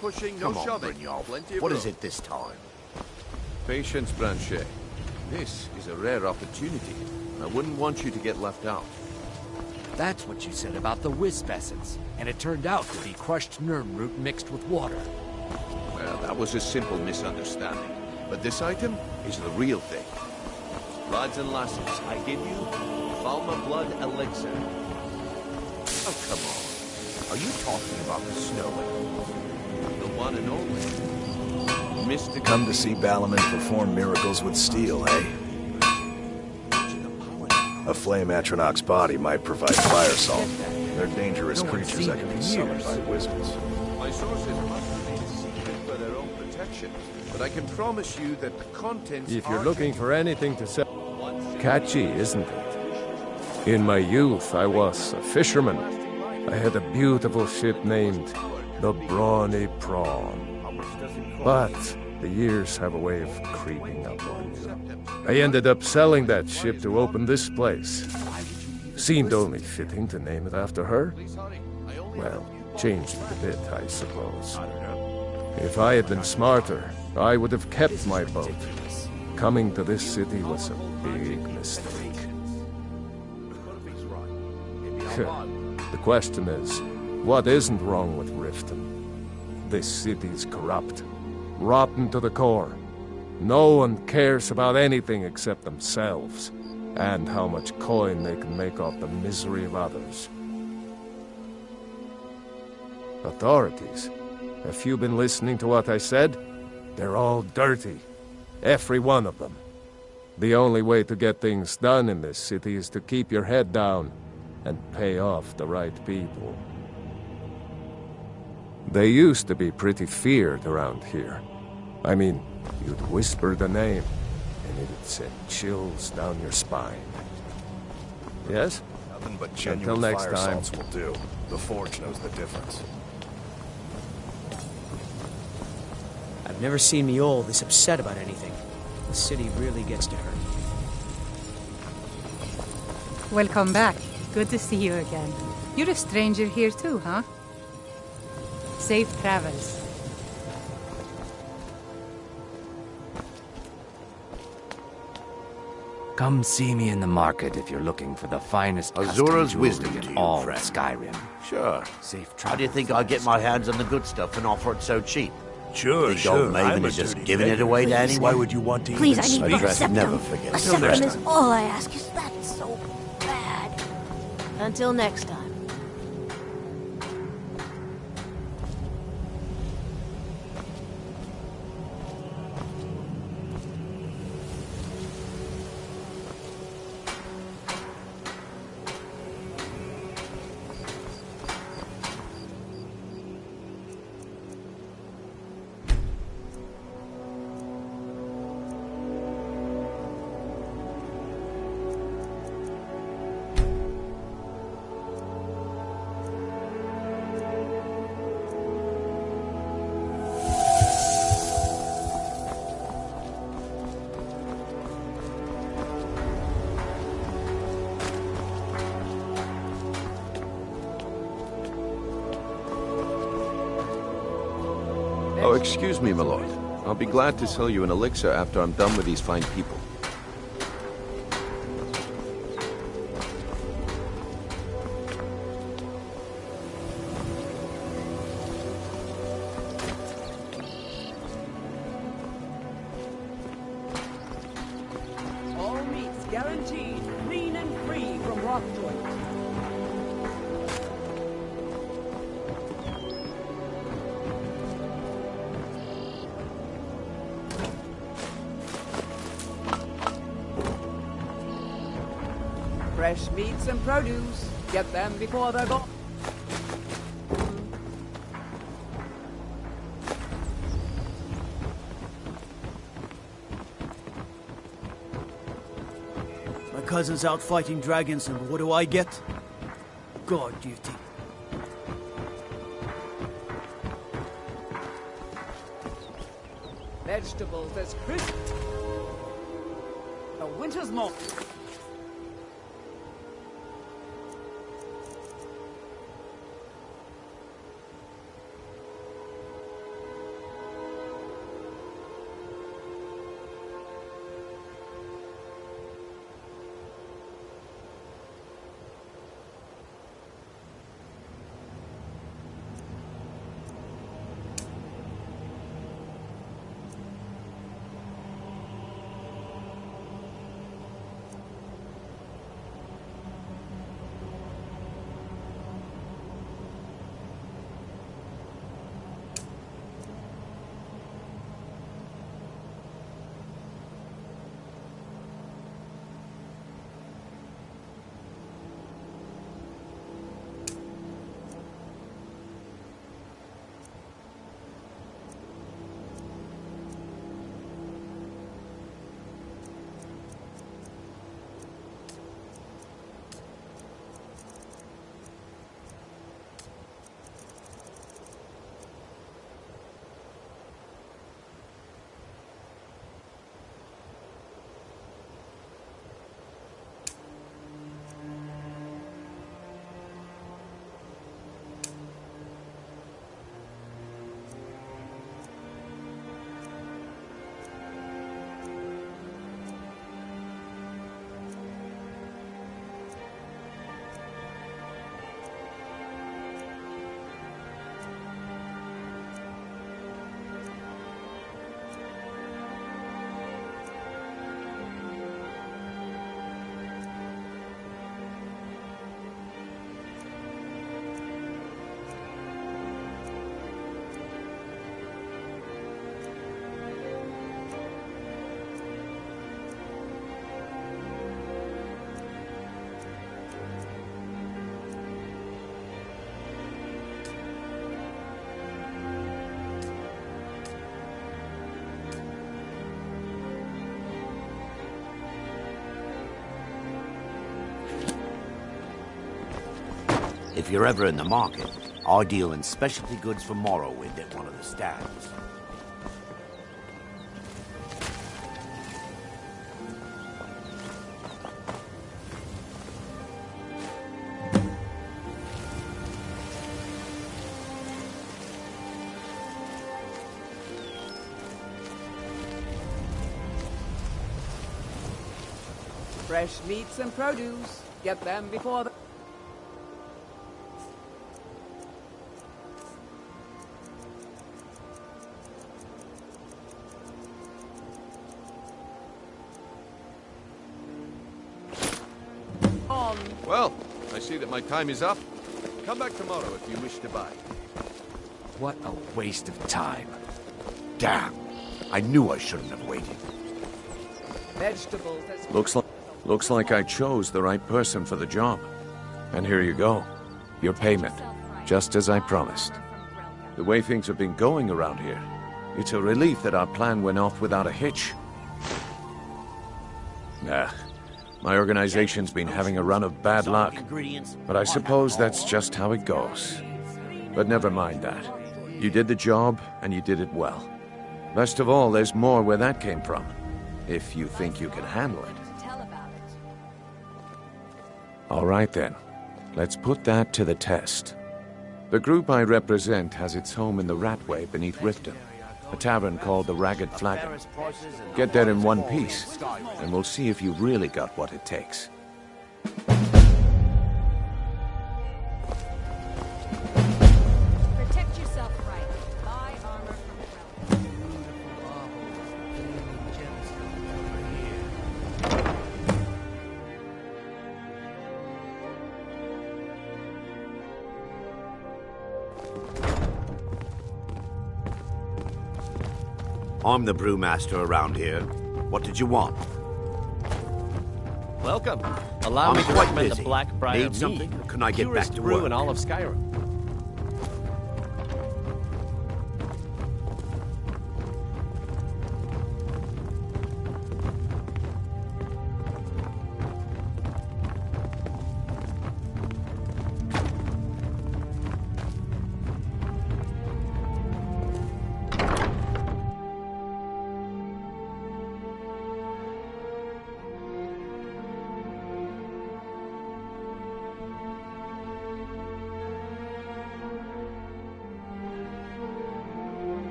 pushing, no shoving. What is it this time? Patience, Blanchet. This is a rare opportunity. I wouldn't want you to get left out. That's what you said about the wisp essence, and it turned out to be crushed nerm root mixed with water. Well, that was a simple misunderstanding. But this item is the real thing. Lads and lasses, I give you Falma Blood Elixir. Oh, come on. Are you talking about the snow? The one and only. Mystic. Come to see Balaman perform miracles with steel, eh? A flame Atronach's body might provide fire salt. They're dangerous creatures that can be summoned by wizards. My sources must remain secret for their own protection, but I can promise you that the contents. If you're looking for anything to sell, catchy, isn't it? In my youth, I was a fisherman. I had a beautiful ship named the Brawny Prawn. But the years have a way of creeping up on you. I ended up selling that ship to open this place. Seemed only fitting to name it after her. Well, changed it a bit, I suppose. If I had been smarter, I would have kept my boat. Coming to this city was a big mistake. The question is, what isn't wrong with Riften? This city's corrupt, rotten to the core. No one cares about anything except themselves, and how much coin they can make off the misery of others. Authorities, have you been listening to what I said? They're all dirty. Every one of them. The only way to get things done in this city is to keep your head down and pay off the right people. They used to be pretty feared around here. I mean, you'd whisper the name, and it'd send chills down your spine. Yes? Nothing but Until genuine next fire time. salts will do. The Forge knows the difference. I've never seen me all this upset about anything. The city really gets to her. Welcome back. Good to see you again. You're a stranger here too, huh? Safe travels. Come see me in the market if you're looking for the finest Azura's custom wisdom jewelry to in you, all friend. Skyrim. Sure. Safe How do you travels, think I get my hands on the good stuff and offer it so cheap? Sure, Think old Maven is just giving it away to anyone? Why would you want to Please, even I need A my dress septum. never forgets. A septum is all I ask. Is that so bad? Until next time. Oh, excuse me, my lord. I'll be glad to sell you an elixir after I'm done with these fine people. All meats guaranteed clean and free from rock joints. Fresh meats and produce. Get them before they're gone. My cousin's out fighting dragons, and what do I get? Guard duty. Vegetables as crisp. A winter's moth. If you're ever in the market, I deal in specialty goods for Morrowind at one of the stands. Fresh meats and produce. Get them before the... On. Well, I see that my time is up. Come back tomorrow if you wish to buy. What a waste of time. Damn! I knew I shouldn't have waited. Vegetables. Looks like I chose the right person for the job. And here you go. Your payment. Just as I promised. The way things have been going around here, it's a relief that our plan went off without a hitch. Nah. My organization's been having a run of bad luck. But I suppose that's just how it goes. But never mind that. You did the job, and you did it well. Best of all, there's more where that came from. If you think you can handle it. All right then. Let's put that to the test. The group I represent has its home in the Ratway beneath Riften, a tavern called the Ragged Flagon. Get there in one piece, and we'll see if you've really got what it takes. Protect yourself right. Buy armor from I'm the brewmaster around here. What did you want? Welcome. Allow I'm me to quite recommend busy. the Blackbriar Need something, mead. or can I get Purest back to brew work? in all of Skyrim.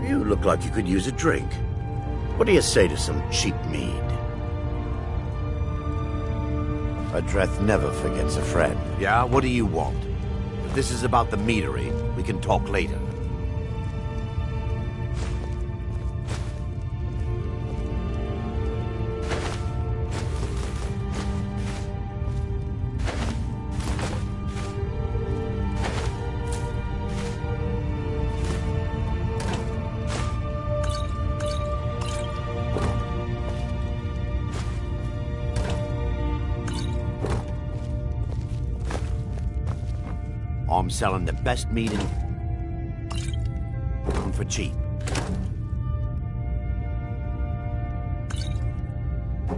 You look like you could use a drink. What do you say to some cheap mead? A Dreth never forgets a friend. Yeah, what do you want? If this is about the meadery, we can talk later. I'm selling the best meat in for cheap.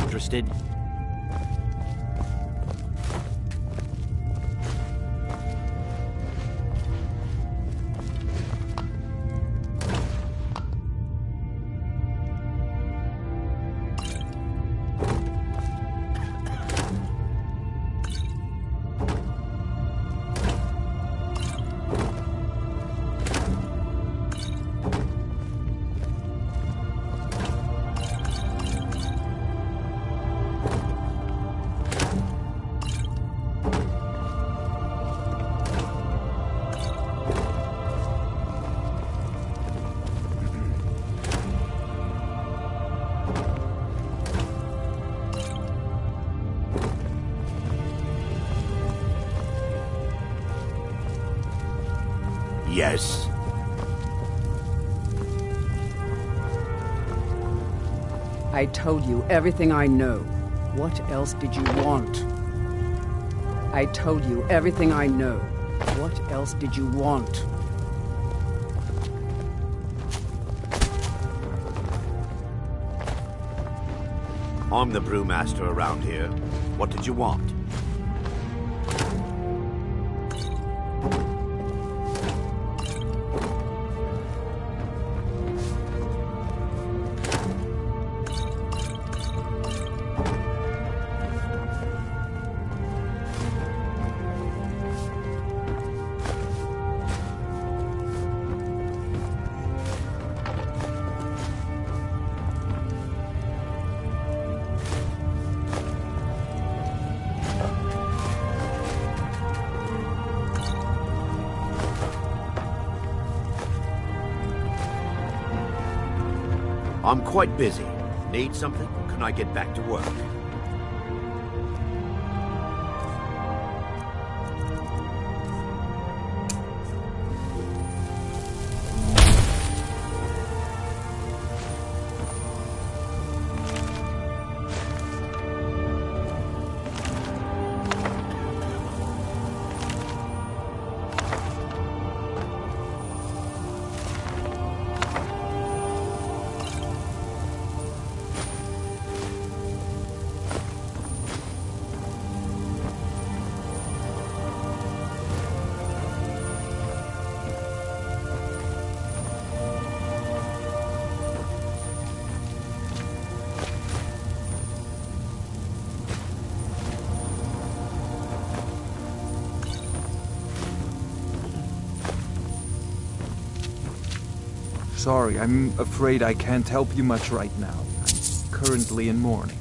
Interested? Yes. I told you everything I know. What else did you want? I told you everything I know. What else did you want? I'm the brewmaster around here. What did you want? I'm quite busy. Need something, or can I get back to work? Sorry, I'm afraid I can't help you much right now. I'm currently in mourning.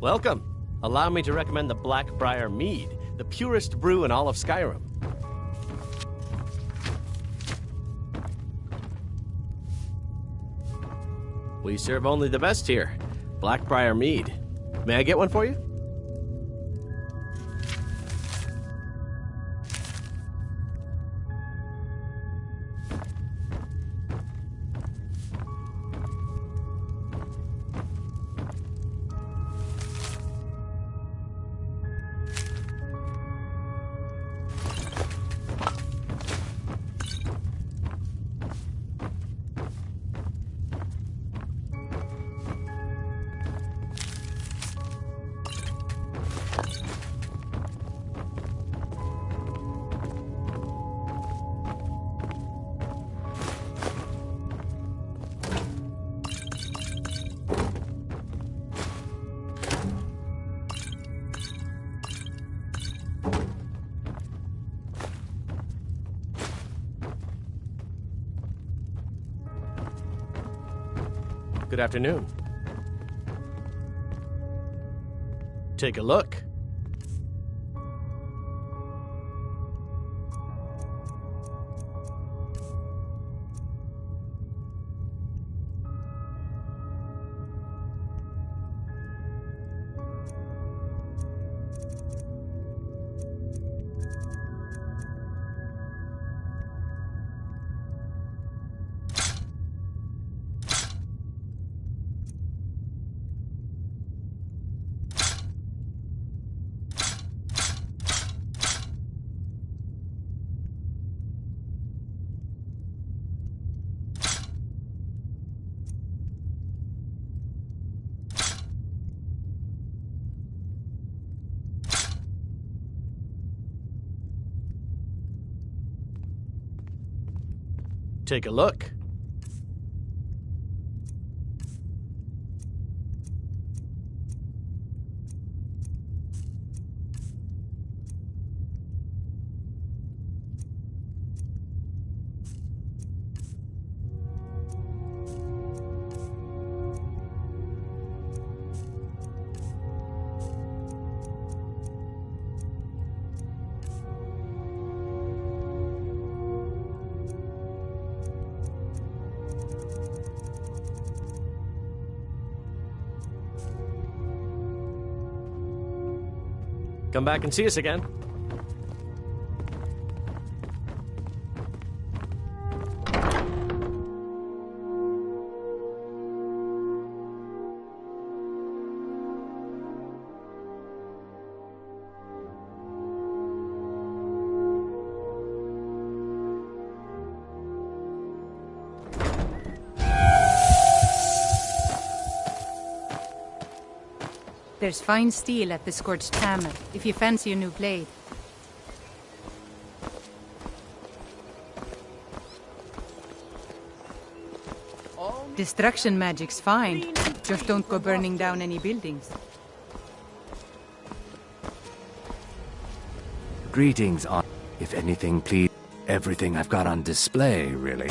Welcome. Allow me to recommend the Blackbriar Mead, the purest brew in all of Skyrim. We serve only the best here. Blackbriar Mead. May I get one for you? Good afternoon. Take a look. Take a look. Come back and see us again. There's fine steel at the Scorched Hammer, if you fancy a new blade. Destruction magic's fine, just don't go burning down any buildings. Greetings, if anything, please. Everything I've got on display, really.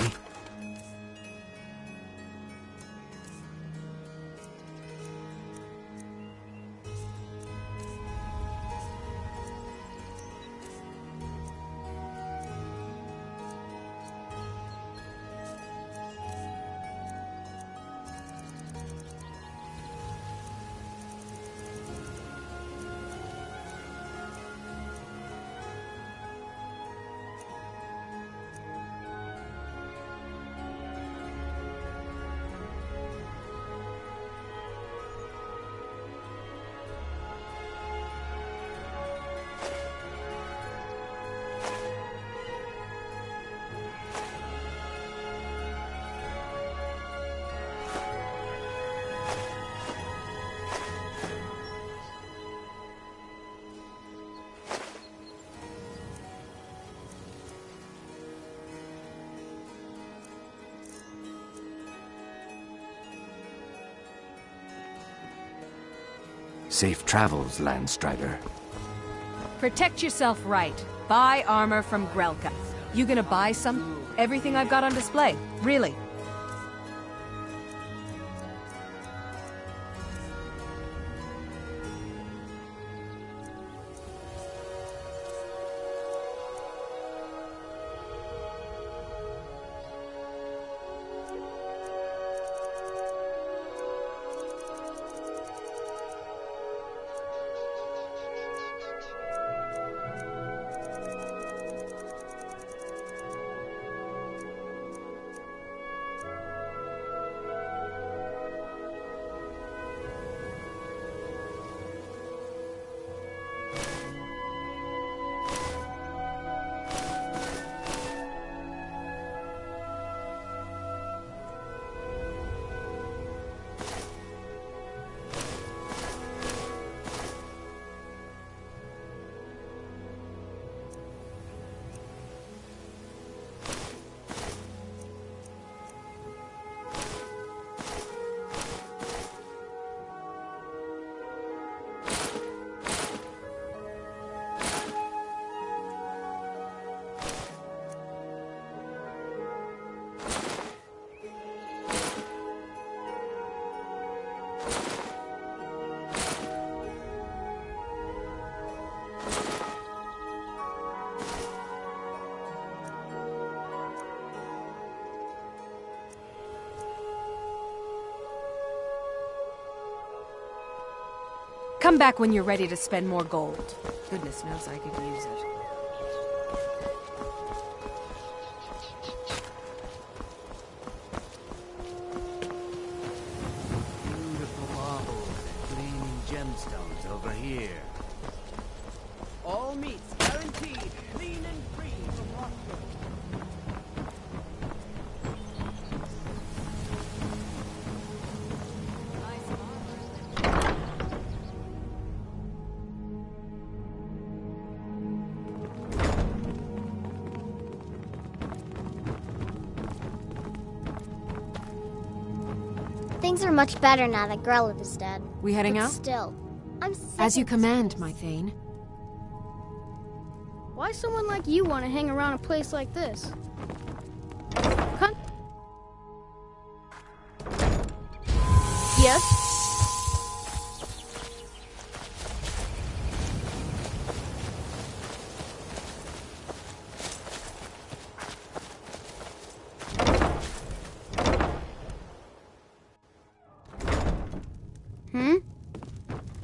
Safe travels, Landstrider. Protect yourself right. Buy armor from Grelka. You gonna buy some? Everything I've got on display. Really. Come back when you're ready to spend more gold. Goodness knows I could use it. Beautiful marble, gleaming gemstones over here. All meats guaranteed, clean and free from rockwood. Things are much better now that Grelin is dead. We heading But out? still, I'm sick As you of this command, place. my Thane. Why someone like you want to hang around a place like this? Yes?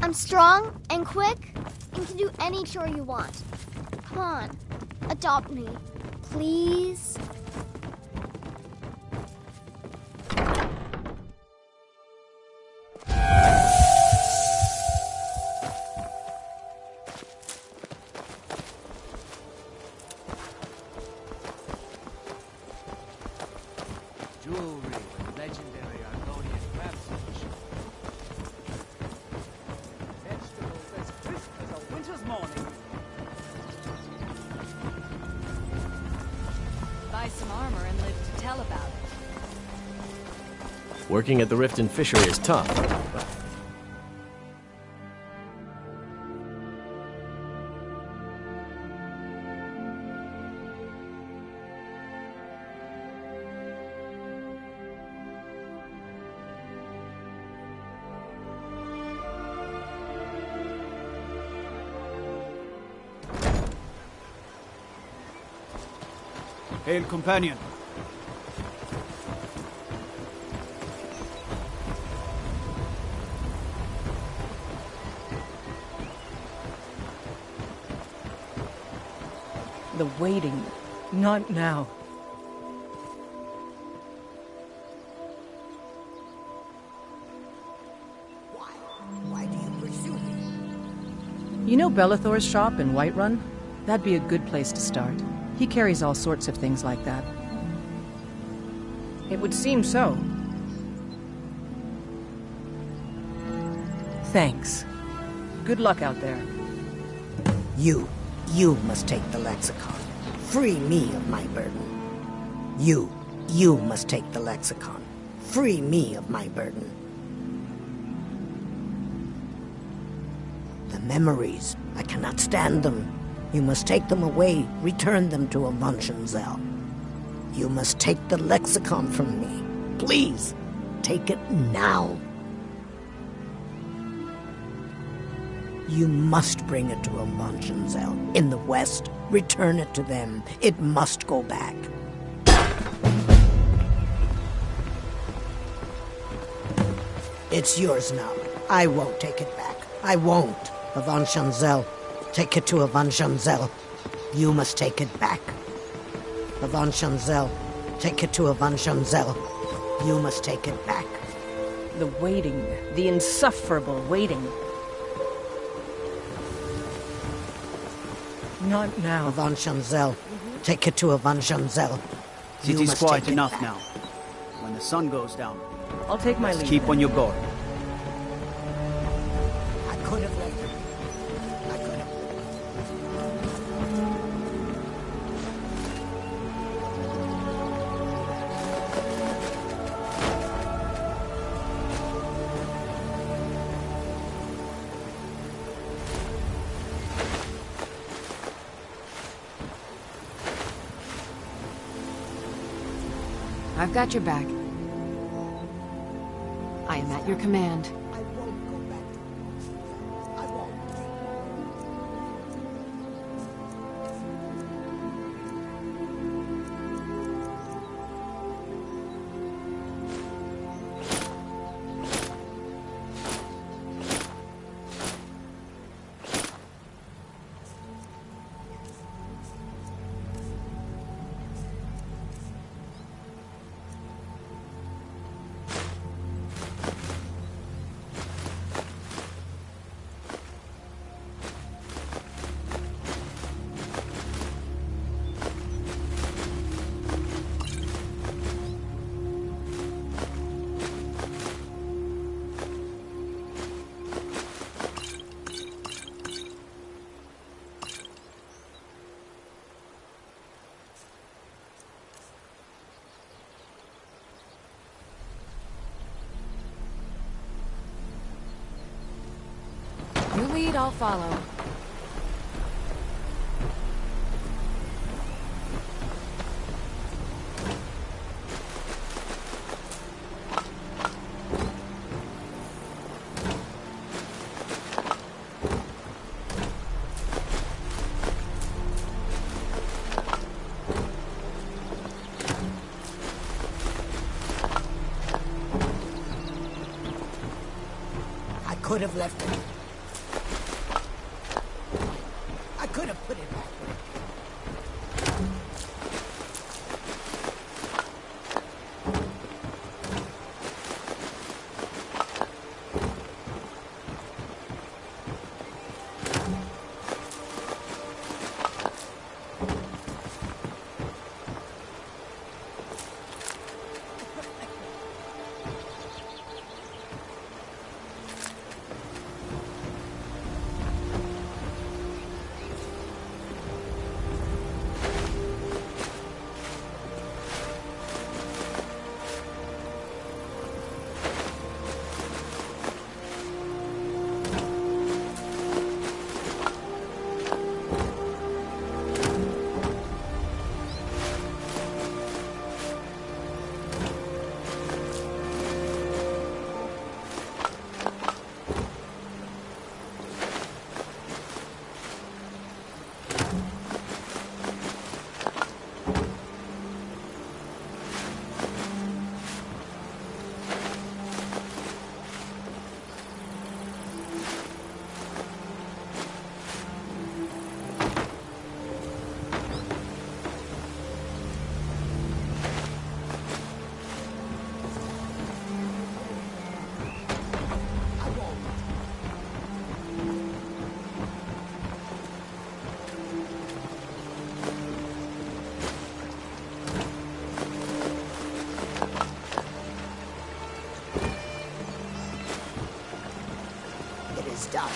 I'm strong and quick and can do any chore you want. Come on, adopt me, please. Jewelry with legendary Argonian craftsmanship. Vegetables as crisp as a winter's morning. Buy some armor and live to tell about it. Working at the Rift and Fishery is tough, but Hail, companion. The waiting. Not now. Why do you pursue me? You know Bellathor's shop in Whiterun? That'd be a good place to start. He carries all sorts of things like that. It would seem so. Thanks. Good luck out there. You must take the lexicon. Free me of my burden. You must take the lexicon. Free me of my burden. The memories, I cannot stand them. You must take them away, return them to Avanshenzell. You must take the lexicon from me. Please, take it now. You must bring it to Avanshenzell. In the west, return it to them. It must go back. It's yours now. I won't take it back. I won't. Avanshenzell. Take it to Avanshenzell. You must take it back. Avanshenzell. Take it to Avanshenzell. You must take it back. The waiting. The insufferable waiting. Not now. Avanshenzell. Take it to Avanshenzell. You City's must quiet take it enough back. now. When the sun goes down, I'll take my leave. keep on your guard. I could have left it. I could have. I've got your back. I am at your command. I won't go back to Avanshenzell. I won't. lead, I'll follow. I could have left it. I could have put it back. Done.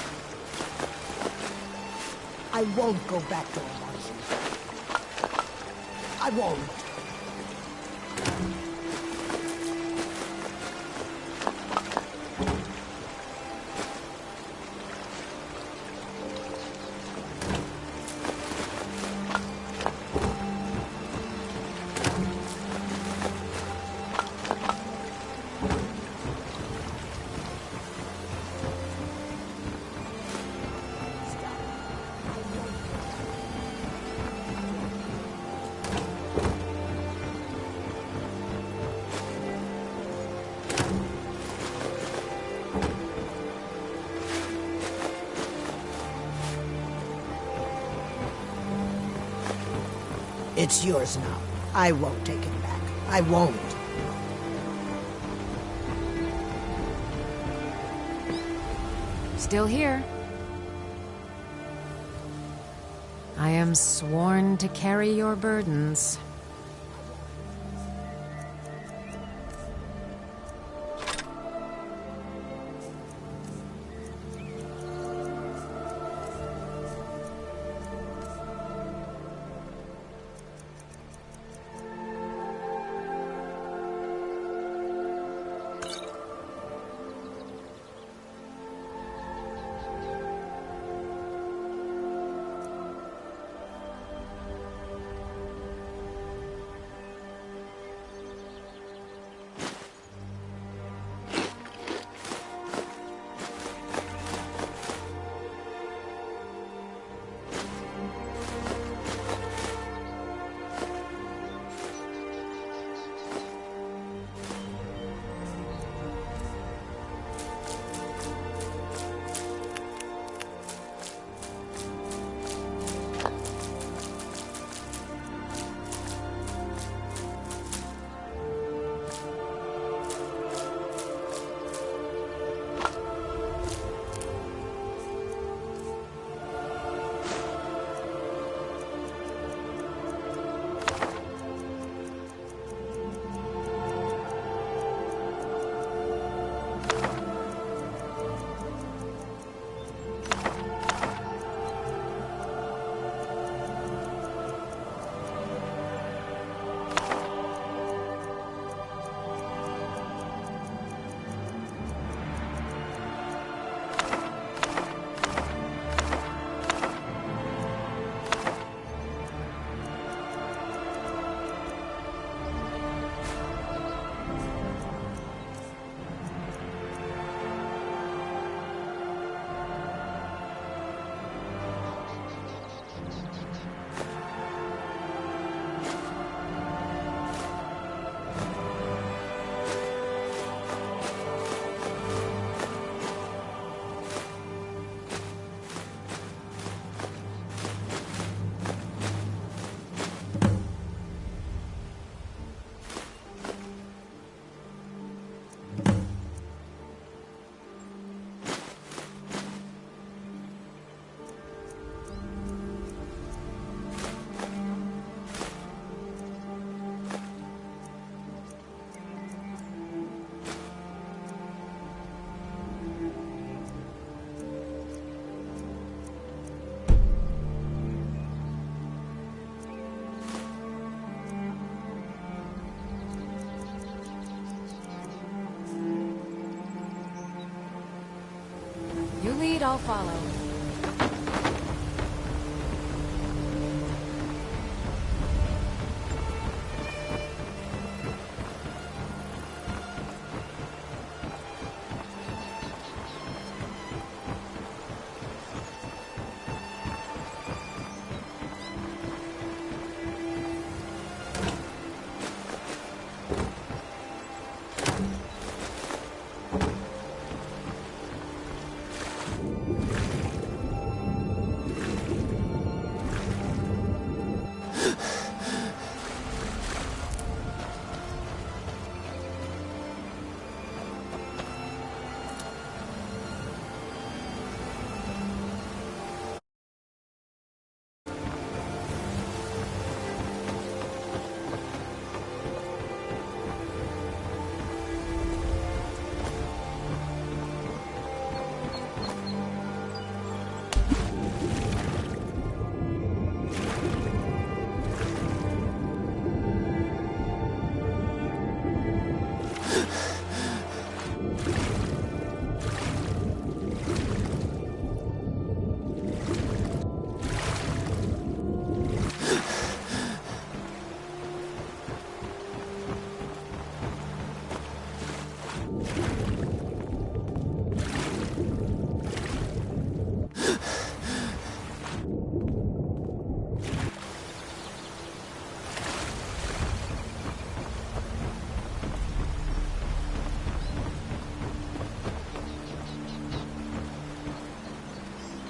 I won't go back to Amanshi. I won't. It's yours now. I won't take it back. I won't. Still here. I am sworn to carry your burdens. lead, I'll follow.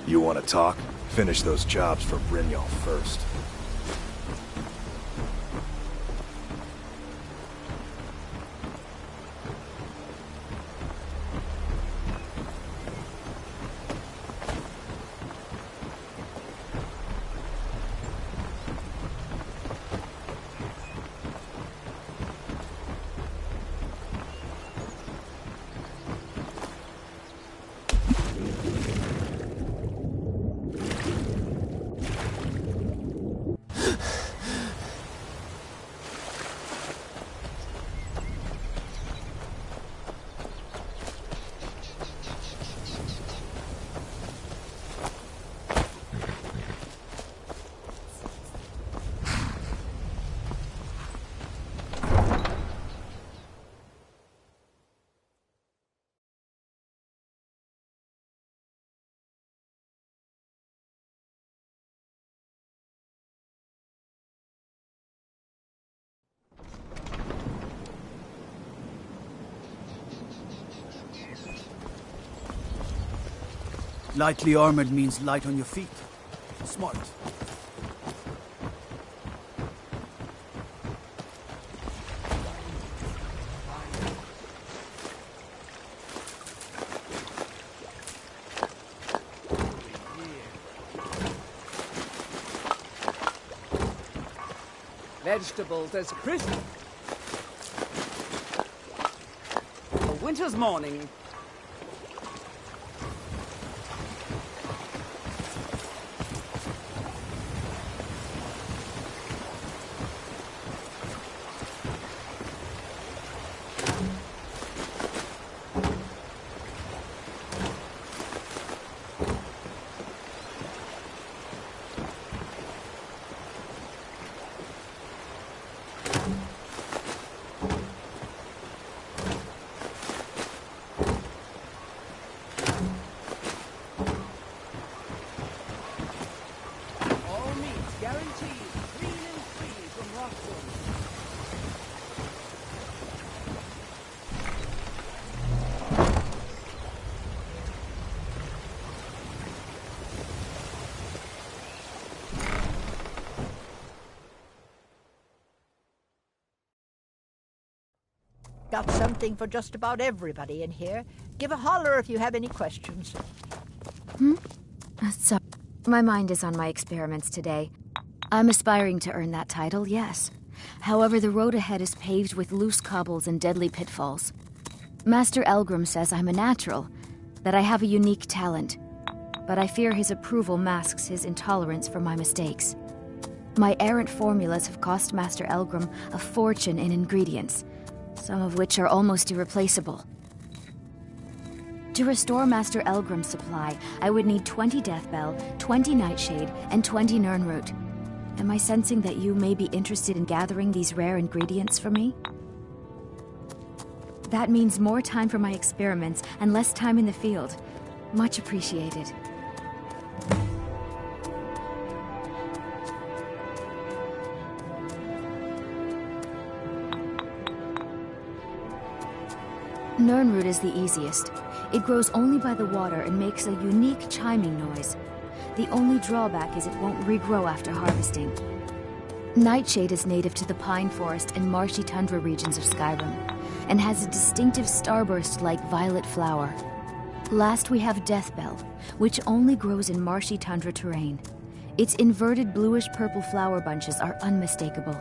You want to talk? Finish those jobs for Brynjolf first. Lightly armored means light on your feet. Smart. Vegetables as crisp. A winter's morning. Got something for just about everybody in here. Give a holler if you have any questions. So, my mind is on my experiments today. I'm aspiring to earn that title, yes. However, the road ahead is paved with loose cobbles and deadly pitfalls. Master Elgrim says I'm a natural, that I have a unique talent. But I fear his approval masks his intolerance for my mistakes. My errant formulas have cost Master Elgrim a fortune in ingredients, some of which are almost irreplaceable. To restore Master Elgrim's supply, I would need 20 Deathbell, 20 Nightshade, and 20 Nirnroot. Am I sensing that you may be interested in gathering these rare ingredients for me? That means more time for my experiments and less time in the field. Much appreciated. Nirnroot is the easiest. It grows only by the water and makes a unique chiming noise. The only drawback is it won't regrow after harvesting. Nightshade is native to the pine forest and marshy tundra regions of Skyrim, and has a distinctive starburst-like violet flower. Last we have Deathbell, which only grows in marshy tundra terrain. Its inverted bluish-purple flower bunches are unmistakable.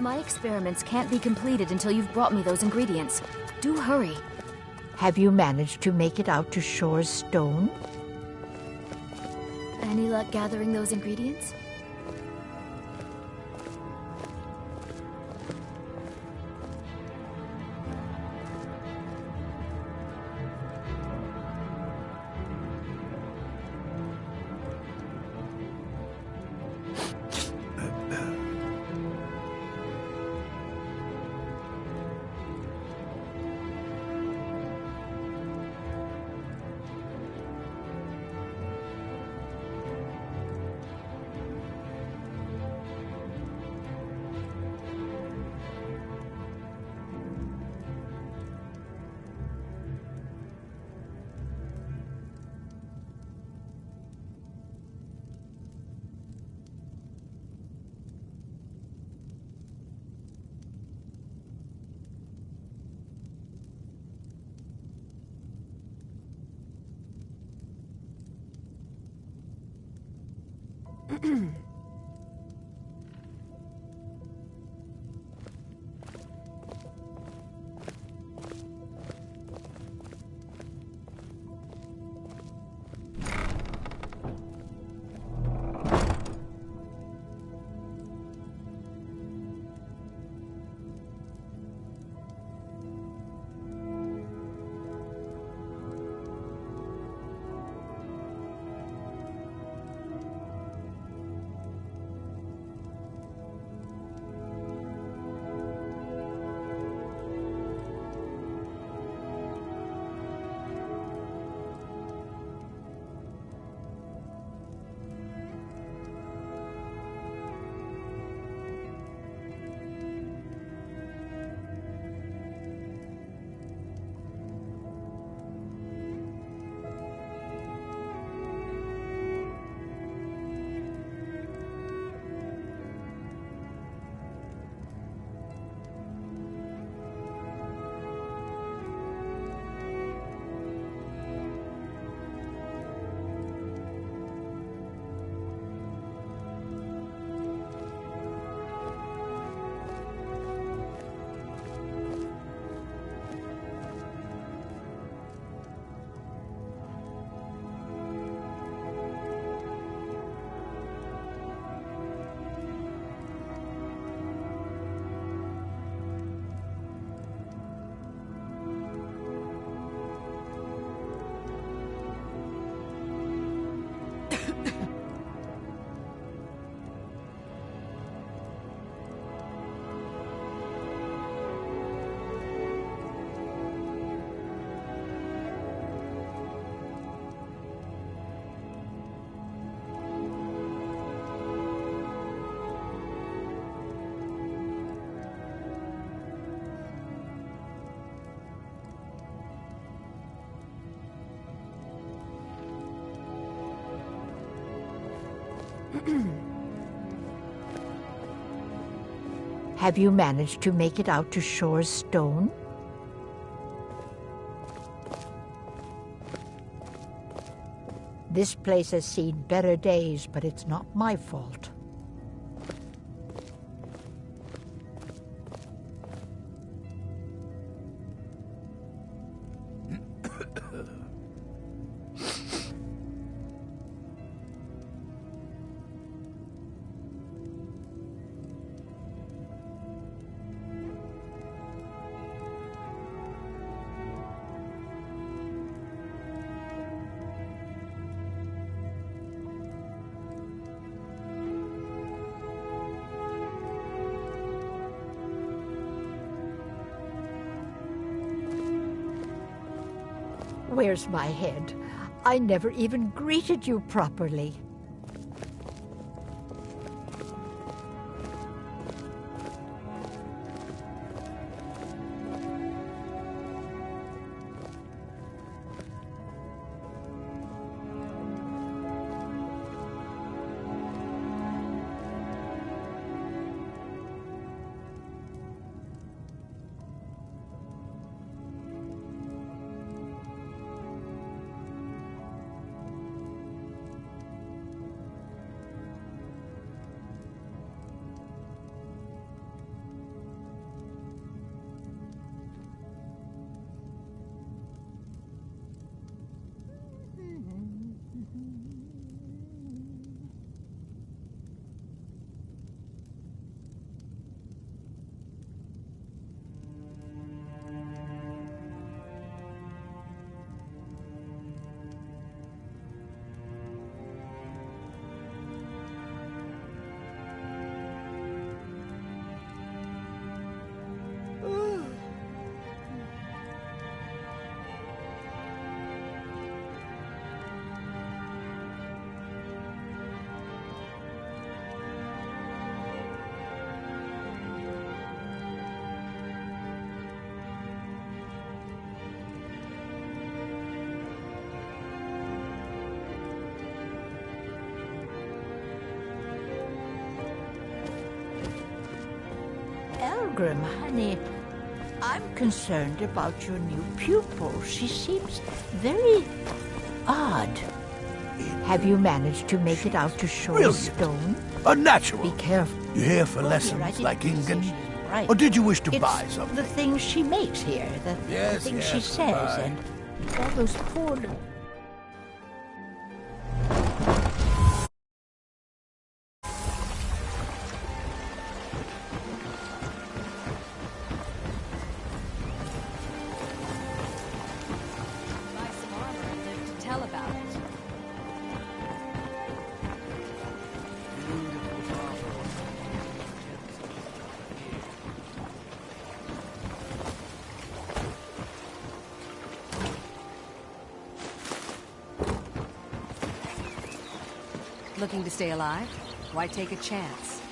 My experiments can't be completed until you've brought me those ingredients. Do hurry. Have you managed to make it out to Shore's stone? Any luck gathering those ingredients? Have you managed to make it out to Shore's Stone? This place has seen better days, but it's not my fault. Where's my head? I never even greeted you properly. Honey, I'm concerned about your new pupil. She seems very odd. Have you managed to make it out to Shore's Stone? Unnatural. Be careful. You here for lessons like Ingen? Or did you wish to buy something? The things she makes here, the things she says, and all those poor... Looking to stay alive? Why take a chance?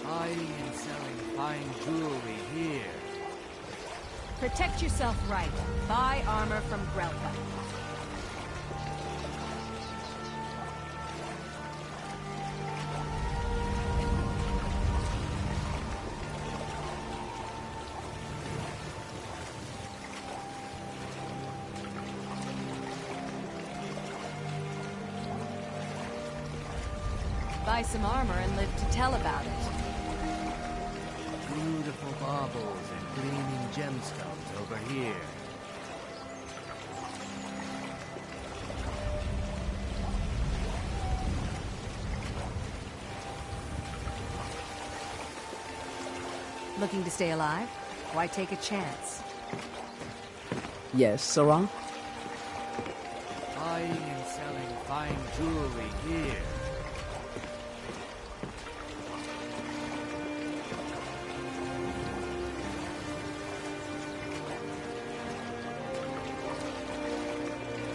Buying and selling fine jewelry here. Protect yourself right. Buy armor from Grelka. Buy some armor and live to tell about it. Beautiful baubles and gleaming gemstones over here. Looking to stay alive? Why take a chance? Yes, Sarah? Buying and selling fine jewelry here.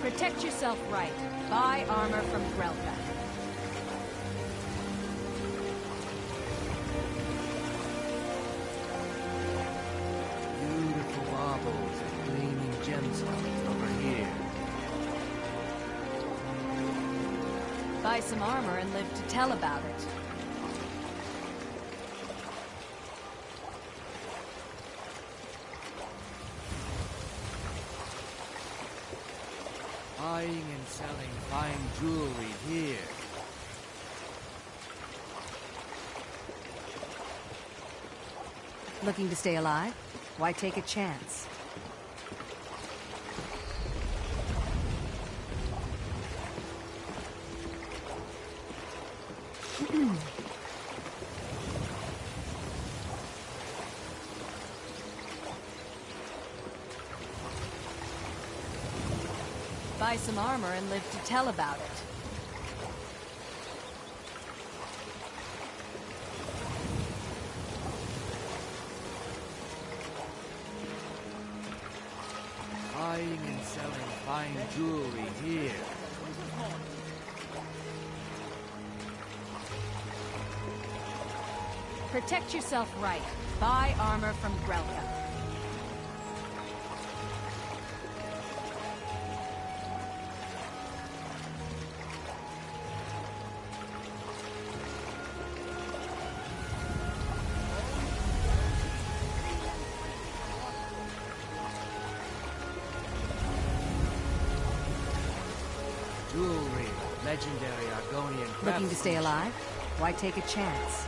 Protect yourself right. Buy armor from Grelka. Buy some armor and live to tell about it. Buying and selling fine jewelry here. Looking to stay alive? Why take a chance? Buy some armor and live to tell about it. Buying and selling fine jewelry here. Protect yourself right. Buy armor from Grelka. Jewelry, legendary Argonian craftsmanship. Looking to stay alive? Why take a chance?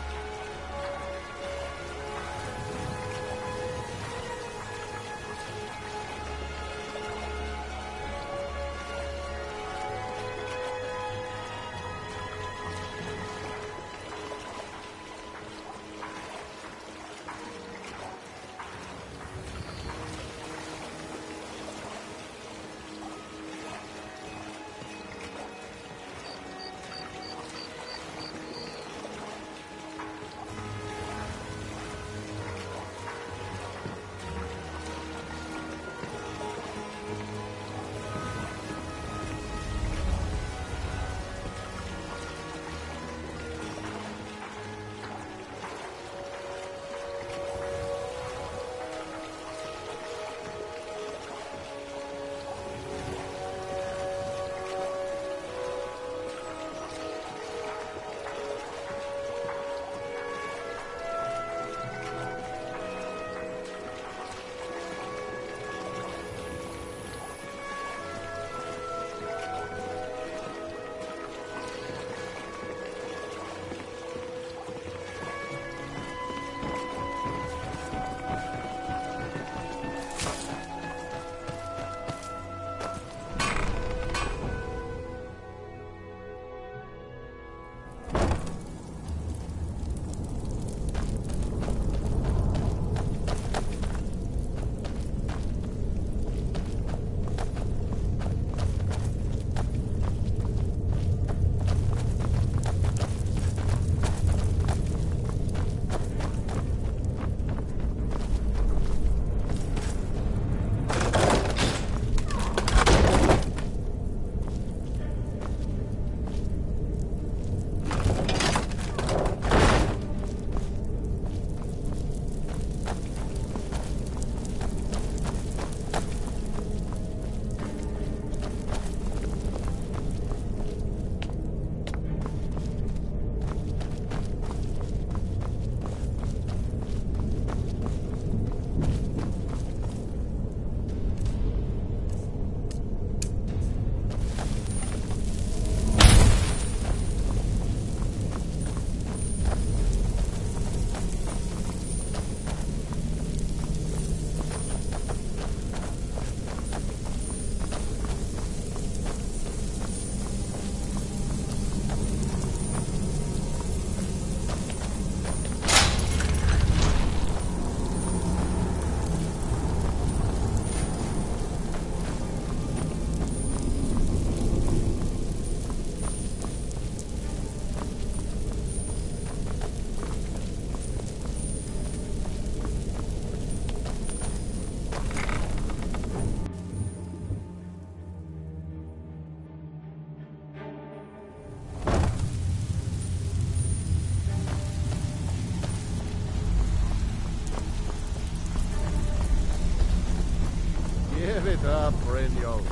Give it up, Brynjolf.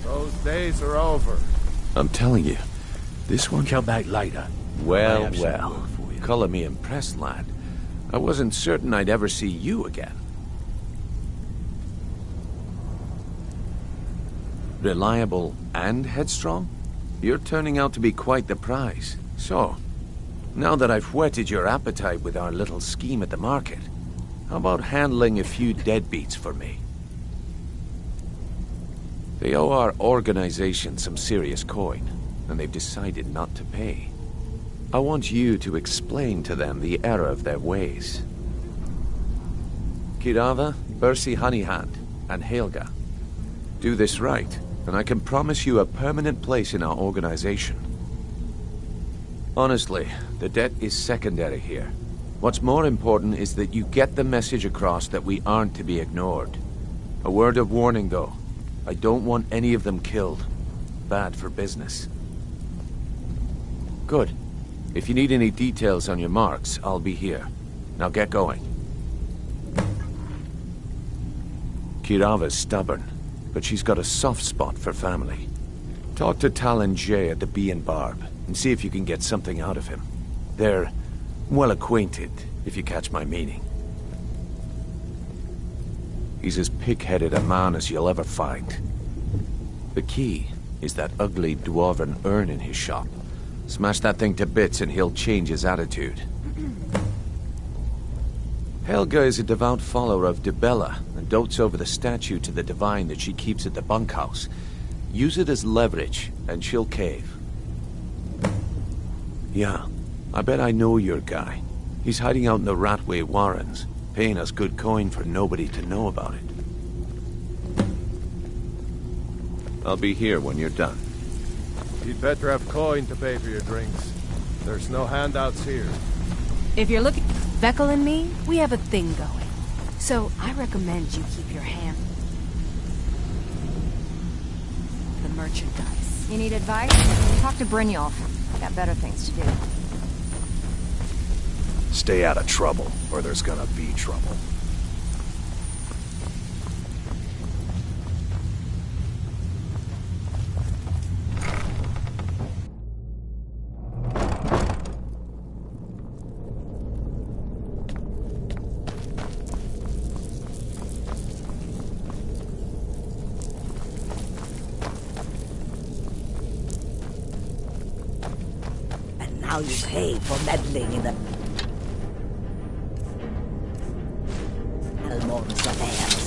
Those days are over. I'm telling you, This one? Come back later. Well, well. Color me impressed, lad. I wasn't certain I'd ever see you again. Reliable and headstrong? You're turning out to be quite the prize. So, now that I've whetted your appetite with our little scheme at the market, how about handling a few deadbeats for me? They owe our organization some serious coin, and they've decided not to pay. I want you to explain to them the error of their ways. Kirava, Bersi Honeyhand, and Helga. Do this right, and I can promise you a permanent place in our organization. Honestly, the debt is secondary here. What's more important is that you get the message across that we aren't to be ignored. A word of warning, though. I don't want any of them killed. Bad for business. Good. If you need any details on your marks, I'll be here. Now get going. Kirava's stubborn, but she's got a soft spot for family. Talk to Talon J at the Bee and Barb, and see if you can get something out of him. They're well acquainted, if you catch my meaning. He's as pig-headed a man as you'll ever find. The key is that ugly dwarven urn in his shop. Smash that thing to bits and he'll change his attitude. Helga is a devout follower of Dibella and dotes over the statue to the divine that she keeps at the bunkhouse. Use it as leverage and she'll cave. Yeah, I bet I know your guy. He's hiding out in the Ratway Warrens, paying us good coin for nobody to know about it. I'll be here when you're done. You'd better have coin to pay for your drinks. There's no handouts here. If you're looking... Vekel and me, we have a thing going. So I recommend you keep your hand... the merchandise. You need advice? Talk to Brynjolf. Got better things to do. Stay out of trouble, or there's gonna be trouble. Now you pay for meddling in the Elmond's affairs.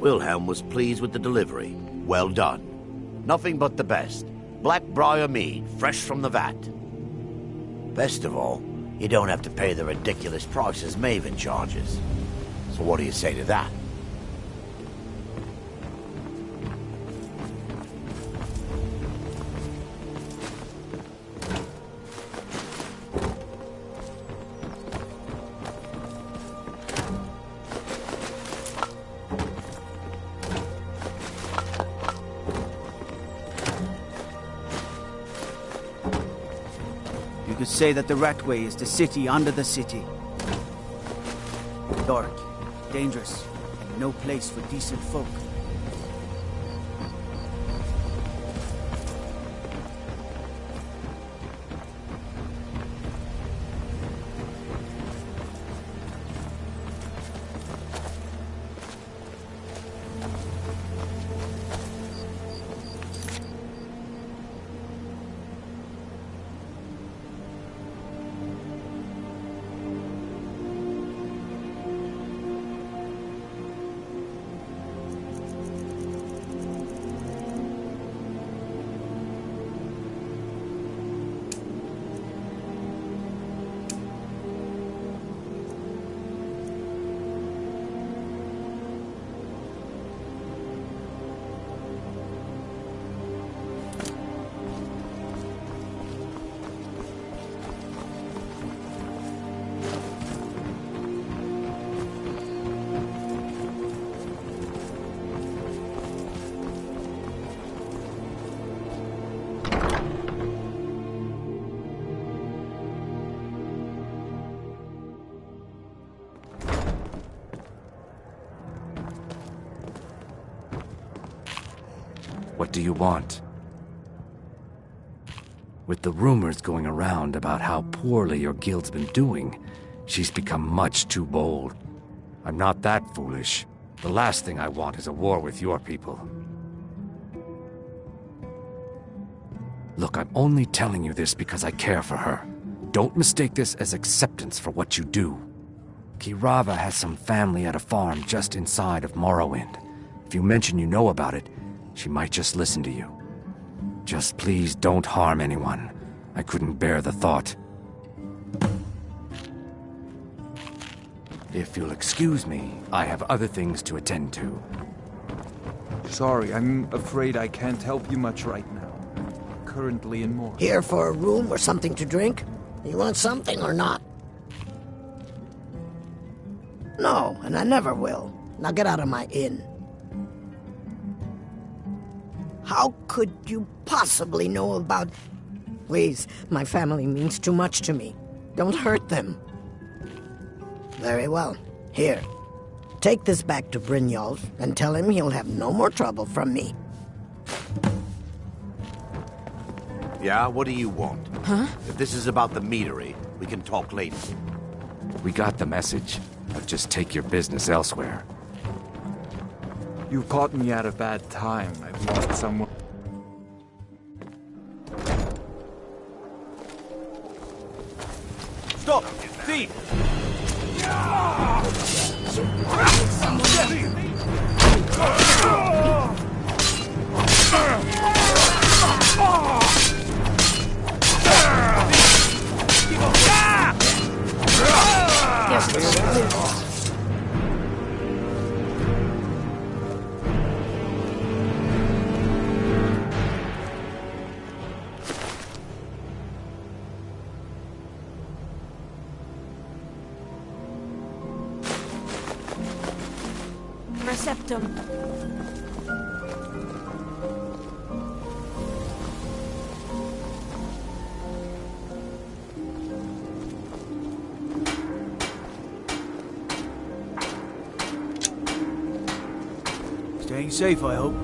Wilhelm was pleased with the delivery. Well done. Nothing but the best. Blackbriar mead, fresh from the vat. Best of all, you don't have to pay the ridiculous prices Maven charges. So what do you say to that? You could say that the Ratway is the city under the city. Dark, dangerous, and no place for decent folk. What do you want? With the rumors going around about how poorly your guild's been doing, she's become much too bold. I'm not that foolish. The last thing I want is a war with your people. Look, I'm only telling you this because I care for her. Don't mistake this as acceptance for what you do. Kirava has some family at a farm just inside of Morrowind. If you mention you know about it, she might just listen to you. Just please don't harm anyone. I couldn't bear the thought. If you'll excuse me, I have other things to attend to. Sorry, I'm afraid I can't help you much right now. Currently in Mor. Here for a room or something to drink? You want something or not? No, and I never will. Now get out of my inn. How could you possibly know about... Please, my family means too much to me. Don't hurt them. Very well. Here. Take this back to Brynjolf and tell him he'll have no more trouble from me. Yeah, what do you want? Huh? If this is about the meadery, we can talk later. We got the message, but just take your business elsewhere. You caught me at a bad time. I've lost someone. Stop! Thief! Receptum. Staying safe, I hope.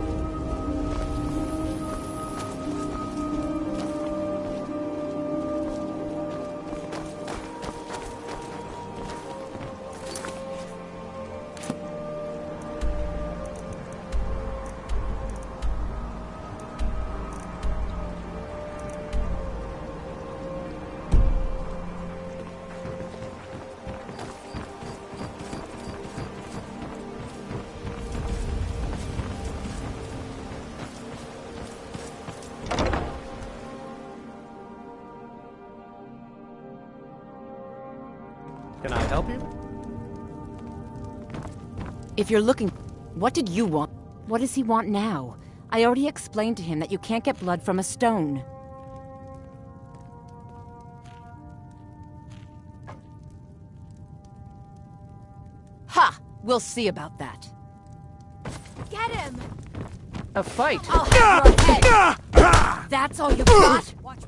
Can I help you? If you're looking... What did you want? What does he want now? I already explained to him that you can't get blood from a stone. Ha! We'll see about that. Get him! A fight? I'll have your head! That's all you got? Watch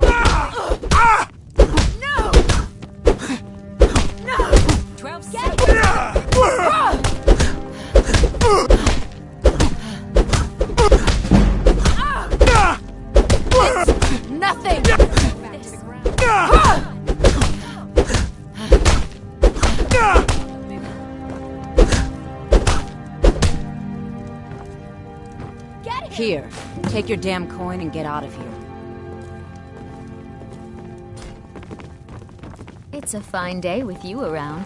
Here, take your damn coin and get out of here. It's a fine day with you around.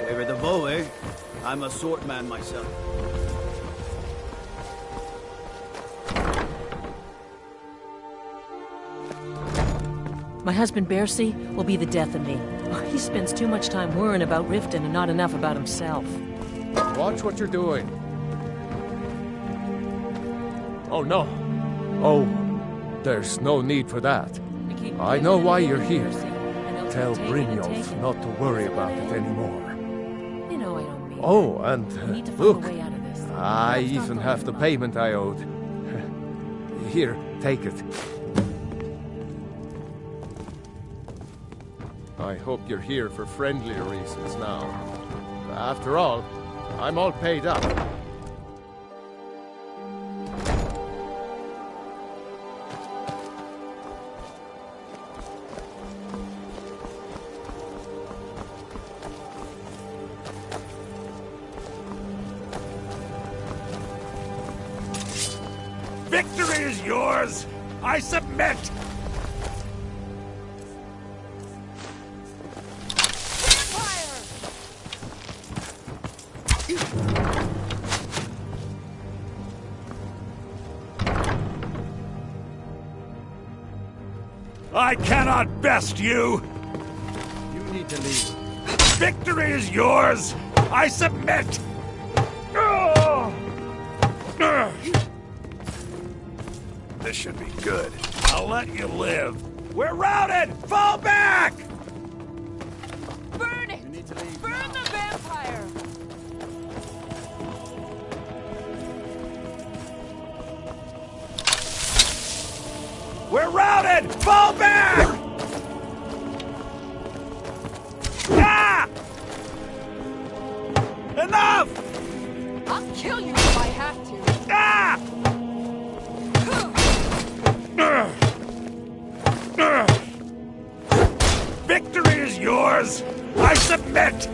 Favor the bow, eh? I'm a sword man myself. My husband Bercy will be the death of me. He spends too much time worrying about Riften and not enough about himself. Watch what you're doing. Oh, no. Oh, there's no need for that. I know why you're here. Tell Brynjolf not to worry about it anymore. You know I don't mean Oh, and look, a way out of this. I even have the payment I owed. Here, take it. I hope you're here for friendlier reasons now. After all, I'm all paid up. Victory is yours! I submit! I cannot best you! You need to leave. Victory is yours! I submit! This should be good. I'll let you live. We're routed! Fall back! Burn it! Burn the vampire! We're routed! Fall back! Ah! Enough! I'll kill you if I have to. Ah! Victory is yours! I submit!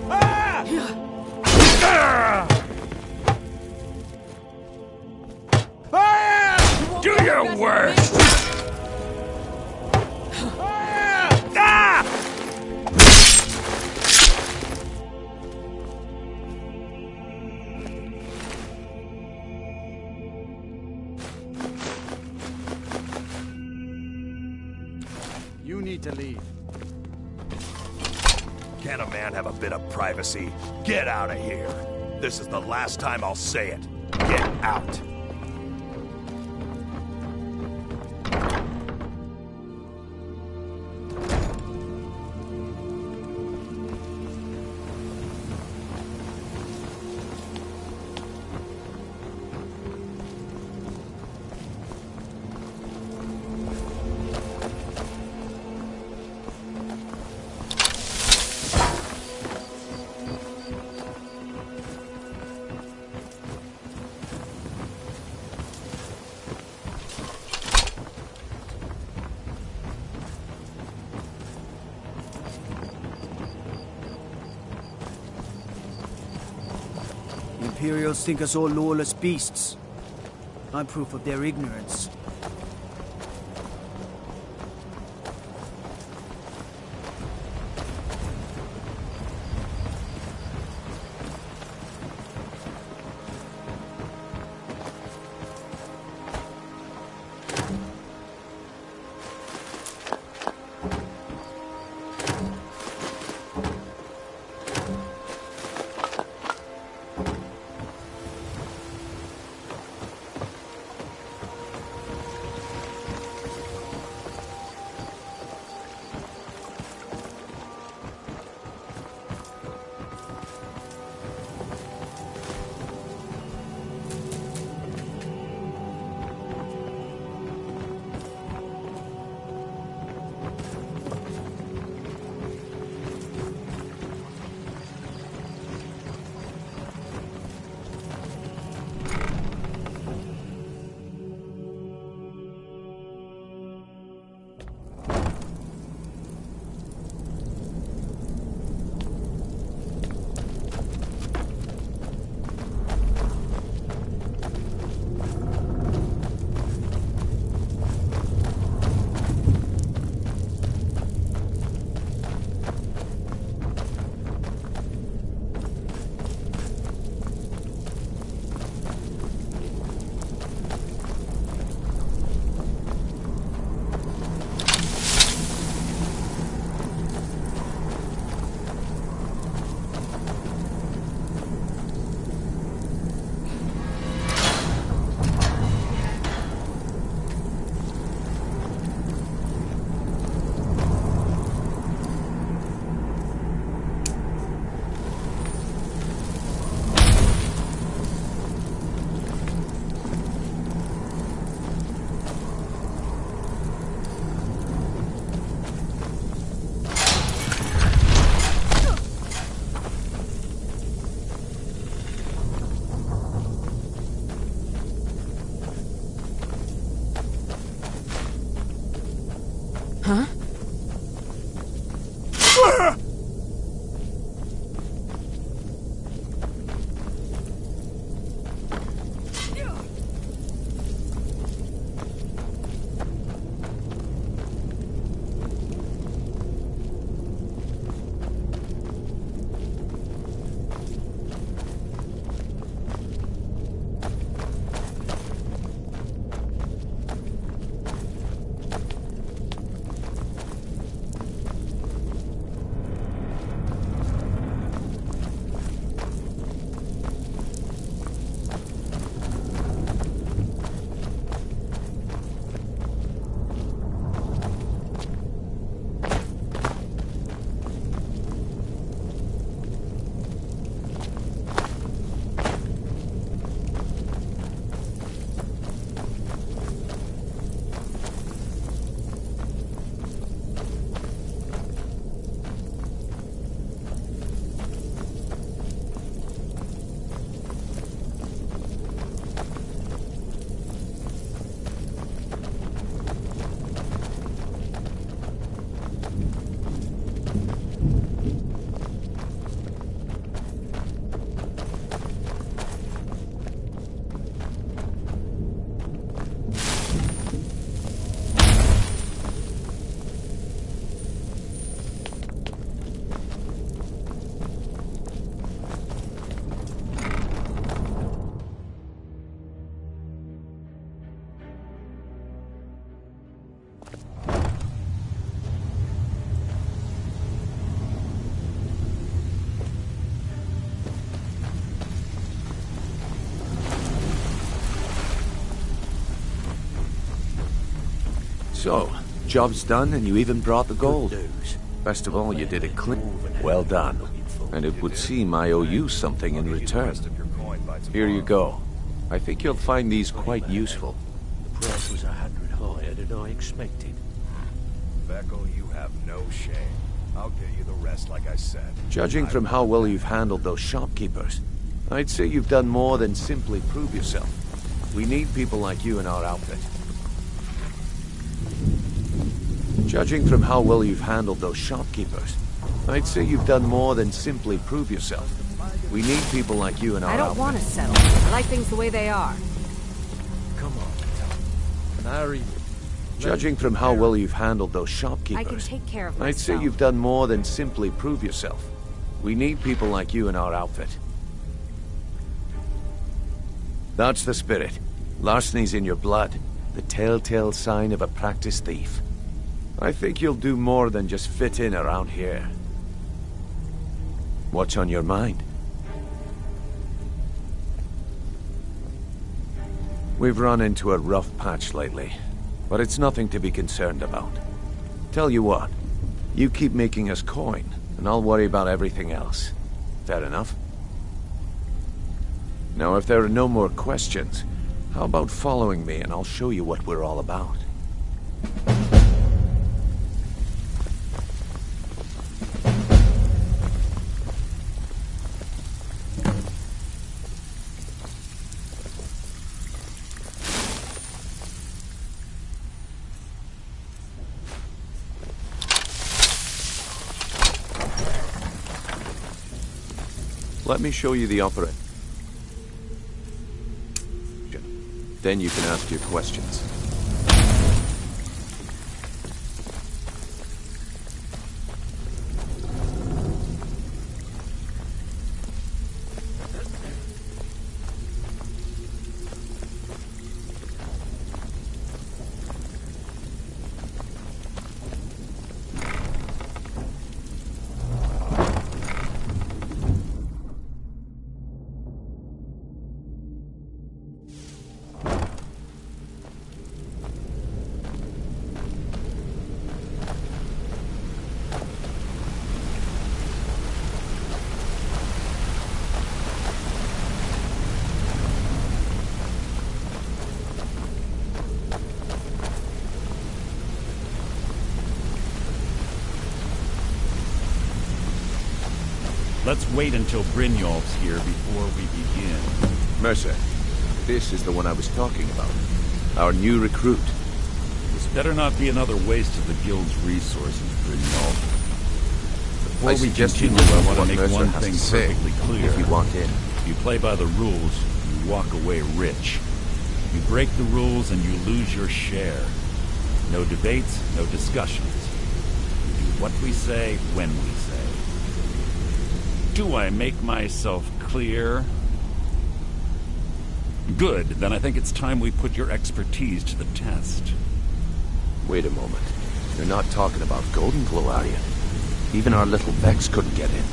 Ah! Ah! Do your worst! Ah! You need to leave. Can't a man have a bit of privacy? Get out of here. This is the last time I'll say it. Get out. Imperials think us all lawless beasts. I'm proof of their ignorance. So, job's done and you even brought the gold. Best of all, you did it clean. Well done. And it would seem I owe you something in return. Here you go. I think you'll find these quite useful. The price was 100 higher than I expected. Becco, you have no shame. I'll get you the rest like I said. Judging from how well you've handled those shopkeepers, I'd say you've done more than simply prove yourself. We need people like you in our outfit. Judging from how well you've handled those shopkeepers, I'd say you've done more than simply prove yourself. We need people like you in our outfit. I don't want to settle. I like things the way they are. Come on, Larry. Judging from how well you've handled those shopkeepers, I can take care of myself. I'd say you've done more than simply prove yourself. We need people like you in our outfit. That's the spirit. Larceny's in your blood. The telltale sign of a practiced thief. I think you'll do more than just fit in around here. What's on your mind? We've run into a rough patch lately, but it's nothing to be concerned about. Tell you what, you keep making us coin, and I'll worry about everything else. Fair enough? Now, if there are no more questions, how about following me and I'll show you what we're all about? Let me show you the operation. Then you can ask your questions. Let's wait until Brynjolf's here before we begin. Mercer, this is the one I was talking about. Our new recruit. This better not be another waste of the Guild's resources, Brynjolf. Before we continue, I want to make one thing perfectly clear. If you want in. You play by the rules, you walk away rich. You break the rules and you lose your share. No debates, no discussions. We do what we say, when we say. Do I make myself clear? Good, then I think it's time we put your expertise to the test. Wait a moment. You're not talking about Golden Glow, are you? Even our little Vex couldn't get in.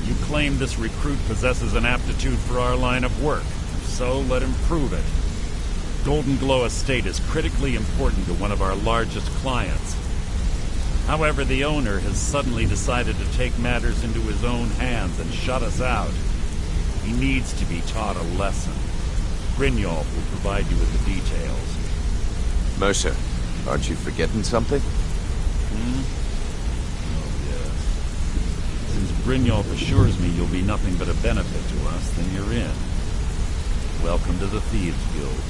You claim this recruit possesses an aptitude for our line of work, so let him prove it. Golden Glow Estate is critically important to one of our largest clients. However, the owner has suddenly decided to take matters into his own hands and shut us out. He needs to be taught a lesson. Brynjolf will provide you with the details. Mercer, aren't you forgetting something? Oh, yes. Since Brynjolf assures me you'll be nothing but a benefit to us, then you're in. Welcome to the Thieves Guild.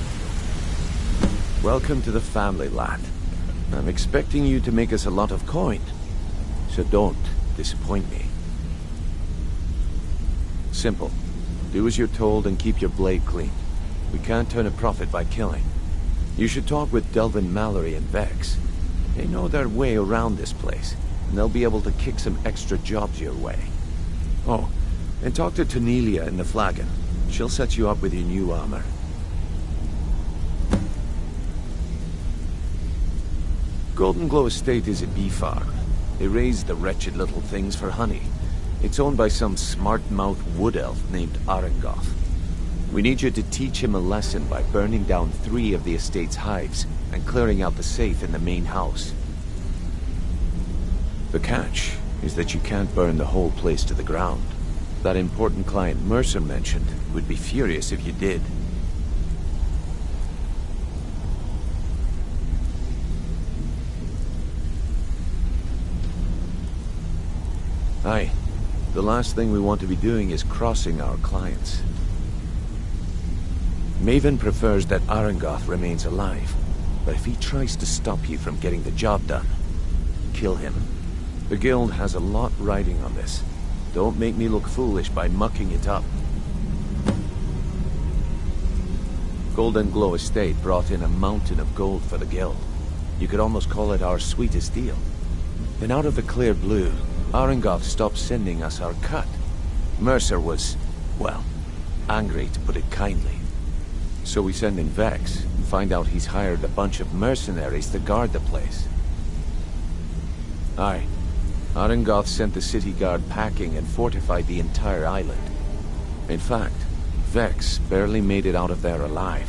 Welcome to the family, lad. I'm expecting you to make us a lot of coin, so don't disappoint me. Simple. Do as you're told and keep your blade clean. We can't turn a profit by killing. You should talk with Delvin Mallory and Vex. They know their way around this place, and they'll be able to kick some extra jobs your way. Oh, and talk to Tanelia in the Flagon. She'll set you up with your new armor. Golden Glow Estate is a bee farm. They raise the wretched little things for honey. It's owned by some smart-mouthed wood elf named Arengoth. We need you to teach him a lesson by burning down 3 of the estate's hives and clearing out the safe in the main house. The catch is that you can't burn the whole place to the ground. That important client Mercer mentioned would be furious if you did. Aye. The last thing we want to be doing is crossing our clients. Maven prefers that Arangoth remains alive, but if he tries to stop you from getting the job done, kill him. The Guild has a lot riding on this. Don't make me look foolish by mucking it up. Golden Glow Estate brought in a mountain of gold for the Guild. You could almost call it our sweetest deal. Then out of the clear blue, Arangoth stopped sending us our cut. Mercer was, well, angry to put it kindly. So we send in Vex and find out he's hired a bunch of mercenaries to guard the place. Aye. Arangoth sent the city guard packing and fortified the entire island. In fact, Vex barely made it out of there alive.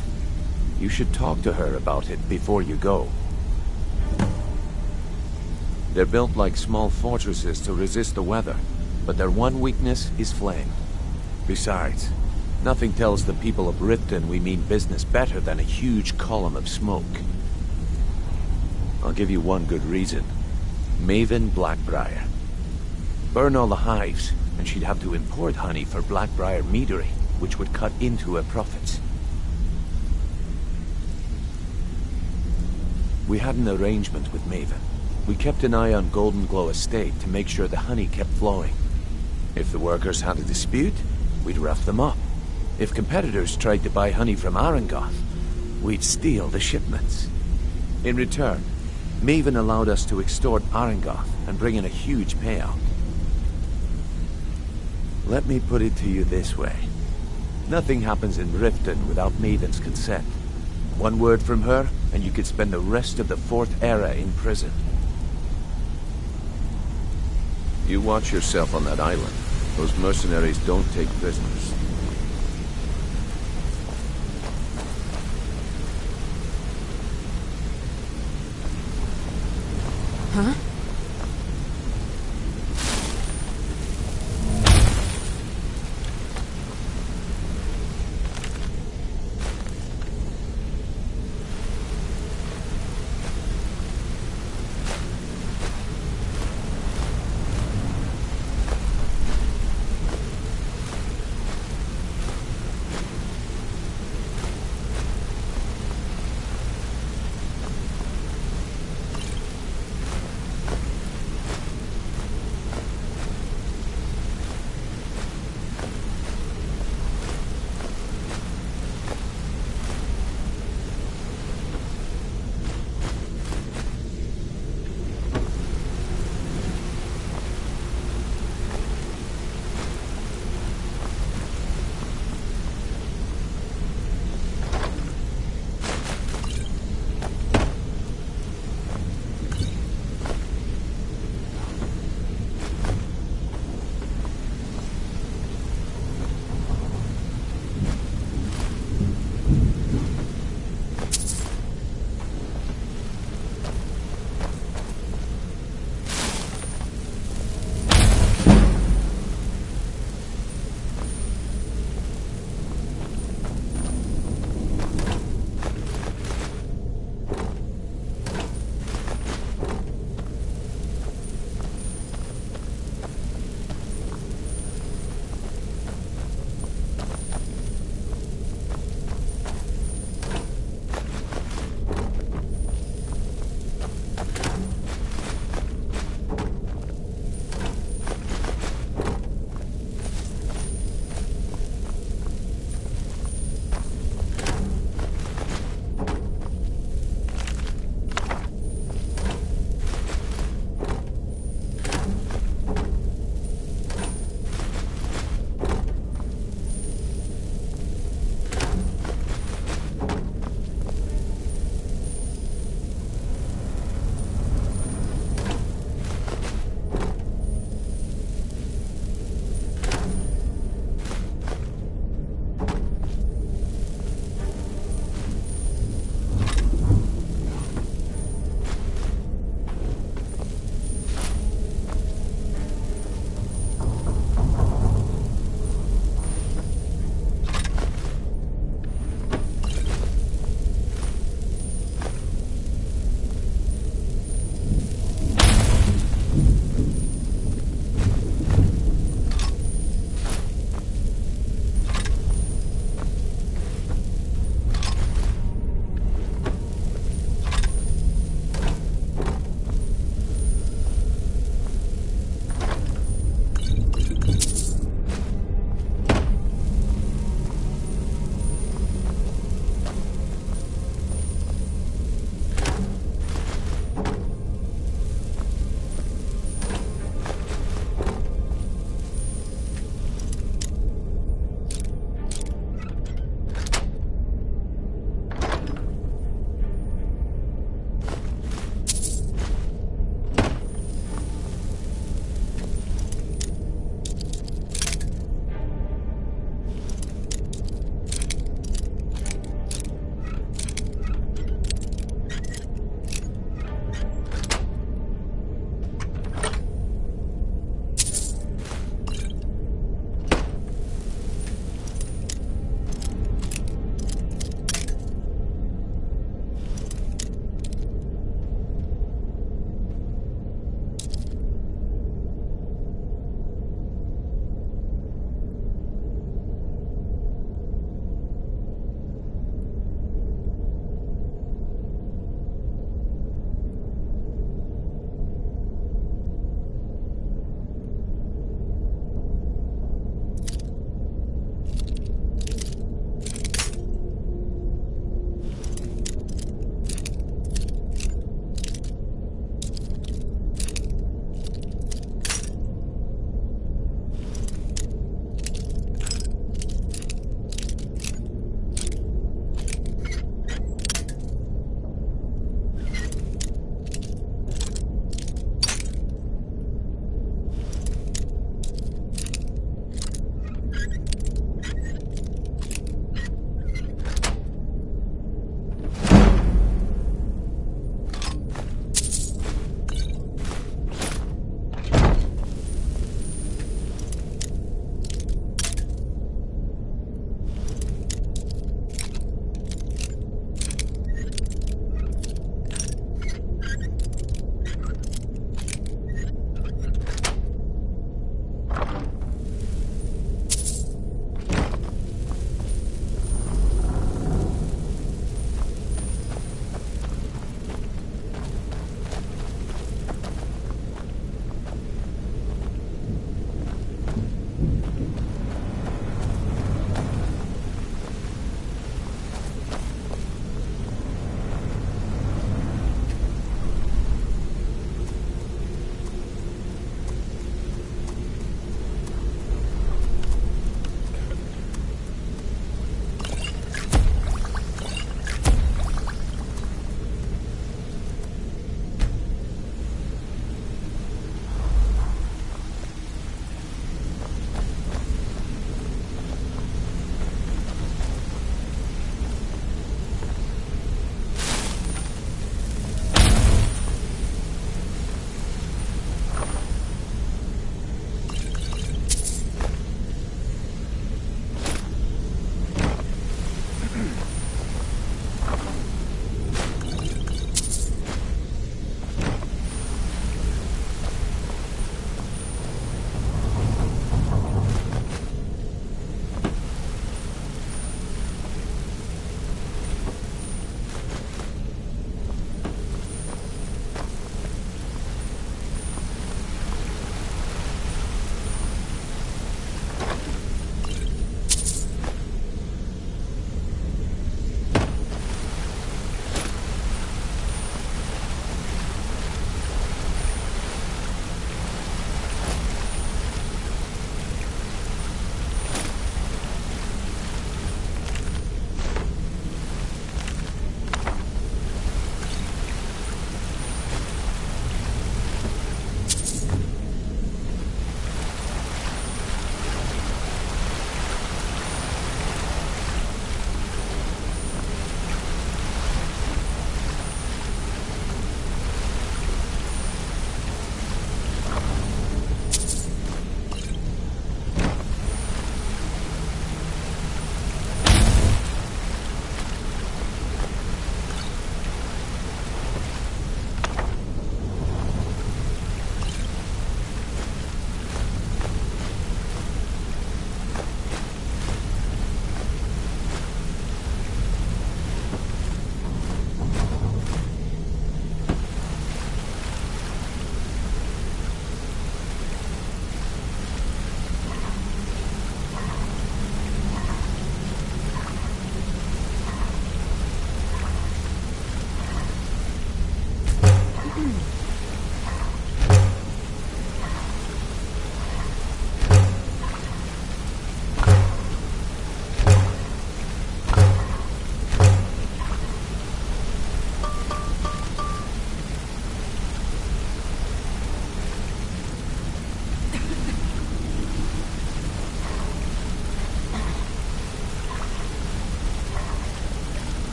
You should talk to her about it before you go. They're built like small fortresses to resist the weather, but their one weakness is flame. Besides, nothing tells the people of Riften we mean business better than a huge column of smoke. I'll give you one good reason. Maven Blackbriar. Burn all the hives, and she'd have to import honey for Blackbriar meadery, which would cut into her profits. We had an arrangement with Maven. We kept an eye on Golden Glow Estate to make sure the honey kept flowing. If the workers had a dispute, we'd rough them up. If competitors tried to buy honey from Arangoth, we'd steal the shipments. In return, Maven allowed us to extort Arangoth and bring in a huge payout. Let me put it to you this way. Nothing happens in Riften without Maven's consent. One word from her, and you could spend the rest of the Fourth Era in prison. You watch yourself on that island. Those mercenaries don't take prisoners. Huh?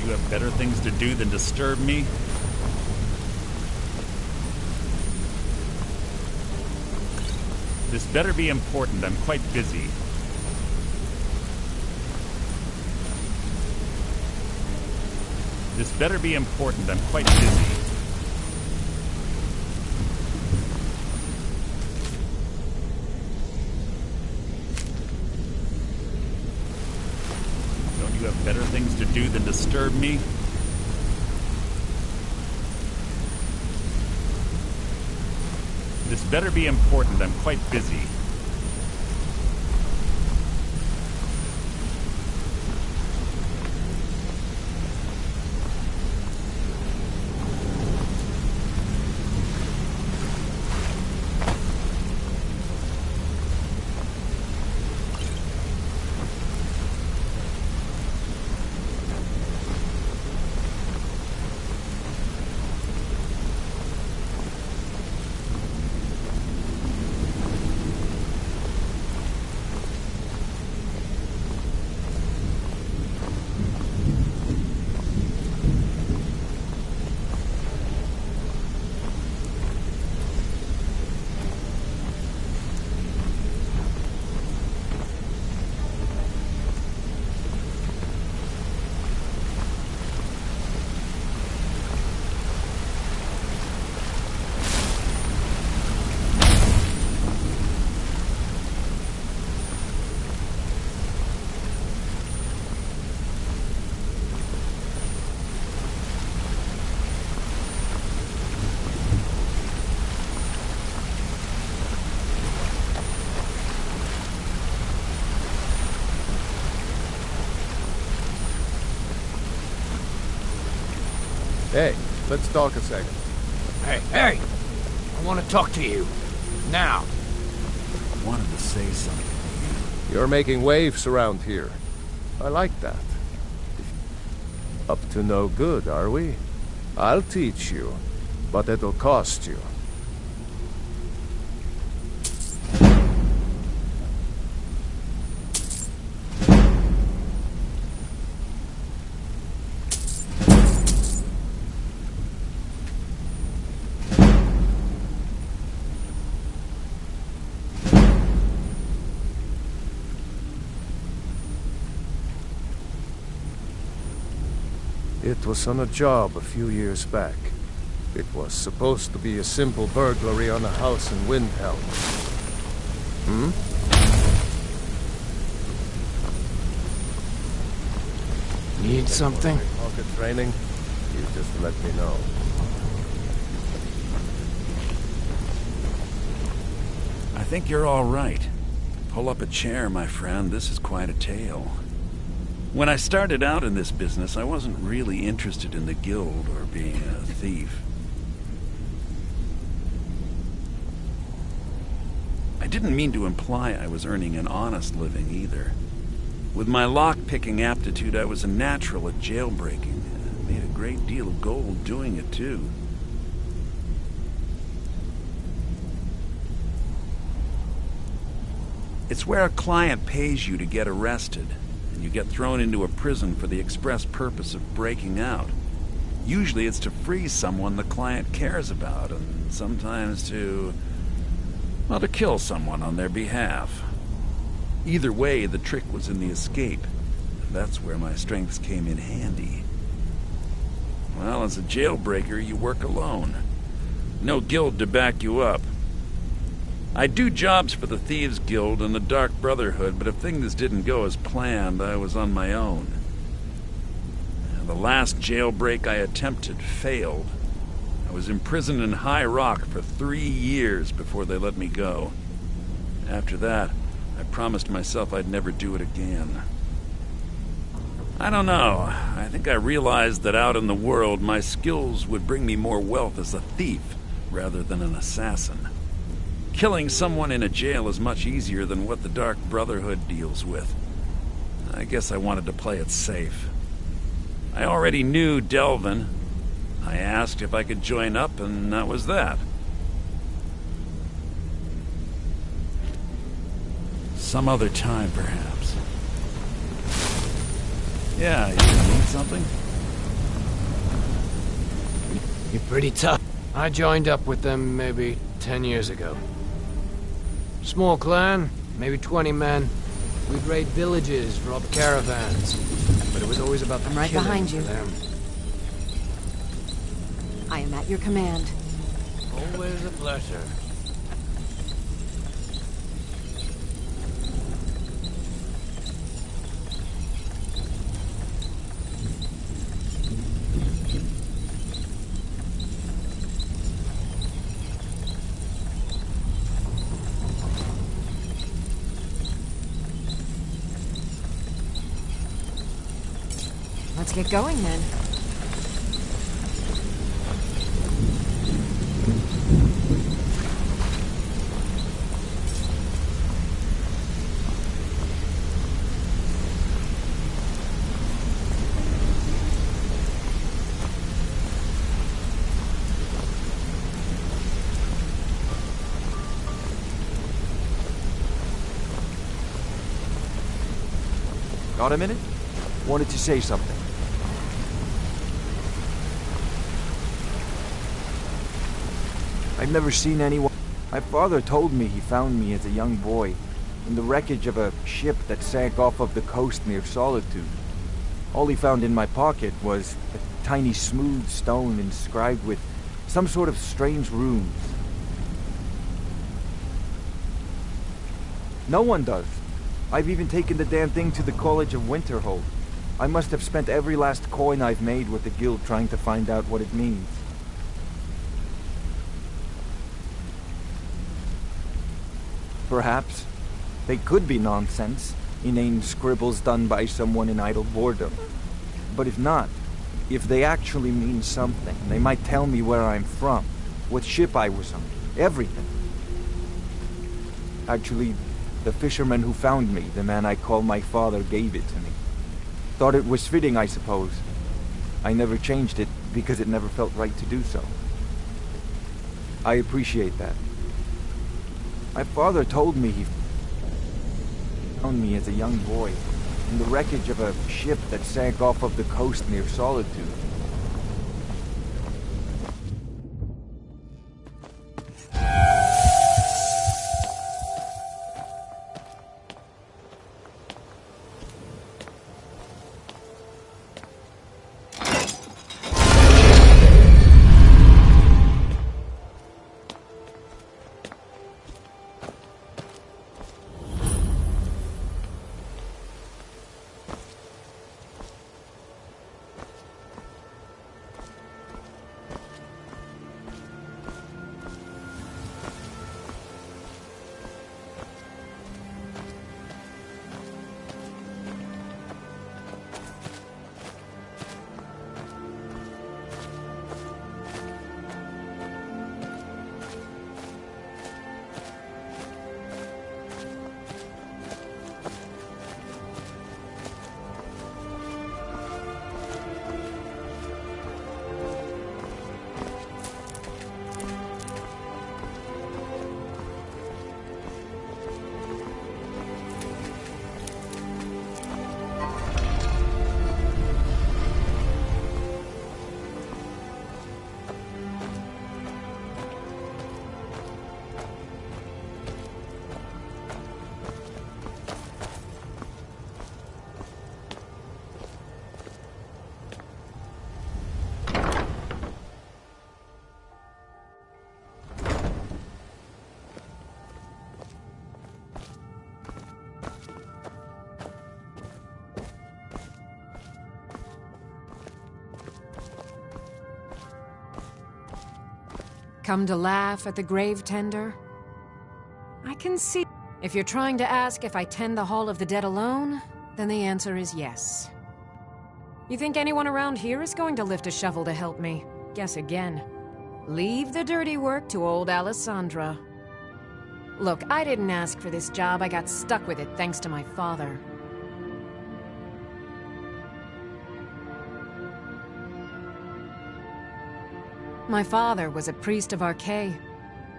Don't you have better things to do than disturb me? This better be important. I'm quite busy. This better be important. I'm quite busy. Don't you have better things to do than disturb me? This better be important. I'm quite busy. Hey, let's talk a second. Hey! I want to talk to you. Now. I wanted to say something. You're making waves around here. I like that. Up to no good, are we? I'll teach you, but it'll cost you. It was on a job a few years back. It was supposed to be a simple burglary on a house in Windhelm. Need something? Pocket training? You just let me know. I think you're all right. Pull up a chair, my friend. This is quite a tale. When I started out in this business, I wasn't really interested in the guild or being a thief. I didn't mean to imply I was earning an honest living either. With my lock-picking aptitude, I was a natural at jailbreaking. I made a great deal of gold doing it, too. It's where a client pays you to get arrested, and you get thrown into a prison for the express purpose of breaking out. Usually it's to free someone the client cares about, and sometimes to kill someone on their behalf. Either way, the trick was in the escape. That's where my strengths came in handy. Well, as a jailbreaker, you work alone. No guild to back you up. I do jobs for the Thieves Guild and the Dark Brotherhood, but if things didn't go as planned, I was on my own. The last jailbreak I attempted failed. I was imprisoned in High Rock for 3 years before they let me go. After that, I promised myself I'd never do it again. I don't know. I think I realized that out in the world, my skills would bring me more wealth as a thief rather than an assassin. Killing someone in a jail is much easier than what the Dark Brotherhood deals with. I guess I wanted to play it safe. I already knew Delvin. I asked if I could join up, and that was that. Some other time, perhaps. Yeah, you need something? You're pretty tough. I joined up with them maybe 10 years ago. Small clan, maybe 20 men. We'd raid villages, rob caravans. But it was always about the I'm right killing behind you. for them. I am at your command. Always a pleasure. Let's get going then. Got a minute? Wanted to say something. I've never seen anyone. My father told me he found me as a young boy in the wreckage of a ship that sank off of the coast near Solitude. All he found in my pocket was a tiny smooth stone inscribed with some sort of strange runes. No one does. I've even taken the damn thing to the College of Winterhold. I must have spent every last coin I've made with the guild trying to find out what it means. Perhaps they could be nonsense, inane scribbles done by someone in idle boredom. But if not, if they actually mean something, they might tell me where I'm from, what ship I was on, everything. Actually, the fisherman who found me, the man I call my father, gave it to me. Thought it was fitting, I suppose. I never changed it because it never felt right to do so. I appreciate that. My father told me he found me as a young boy in the wreckage of a ship that sank off of the coast near Solitude. Come to laugh at the grave tender? I can see. If you're trying to ask if I tend the Hall of the Dead alone, then the answer is yes. You think anyone around here is going to lift a shovel to help me? Guess again. Leave the dirty work to old Alessandra. Look, I didn't ask for this job. I got stuck with it thanks to my father. My father was a priest of Archay.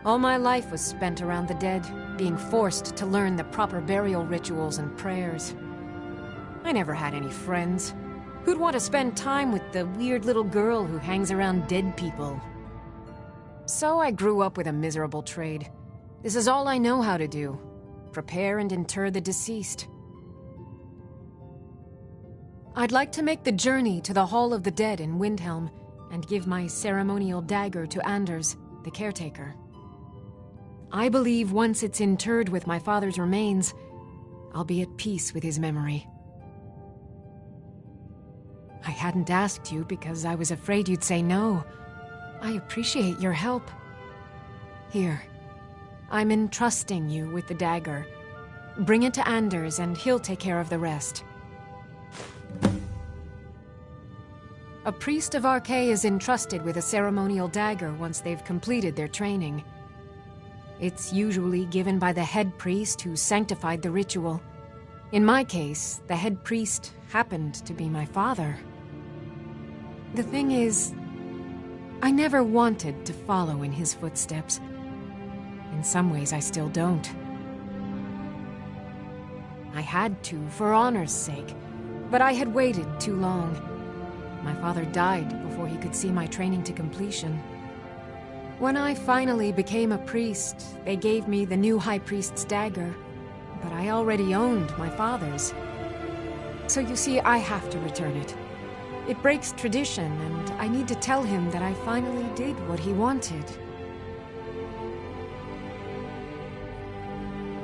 All my life was spent around the dead, being forced to learn the proper burial rituals and prayers. I never had any friends. Who'd want to spend time with the weird little girl who hangs around dead people? So I grew up with a miserable trade. This is all I know how to do. Prepare and inter the deceased. I'd like to make the journey to the Hall of the Dead in Windhelm and give my ceremonial dagger to Anders, the caretaker. I believe once it's interred with my father's remains, I'll be at peace with his memory. I hadn't asked you because I was afraid you'd say no. I appreciate your help. Here, I'm entrusting you with the dagger. Bring it to Anders and he'll take care of the rest. A priest of Arkay is entrusted with a ceremonial dagger once they've completed their training. It's usually given by the head priest who sanctified the ritual. In my case, the head priest happened to be my father. The thing is, I never wanted to follow in his footsteps. In some ways, I still don't. I had to, for honor's sake, but I had waited too long. My father died before he could see my training to completion. When I finally became a priest, they gave me the new High Priest's dagger, but I already owned my father's. So you see, I have to return it. It breaks tradition, and I need to tell him that I finally did what he wanted.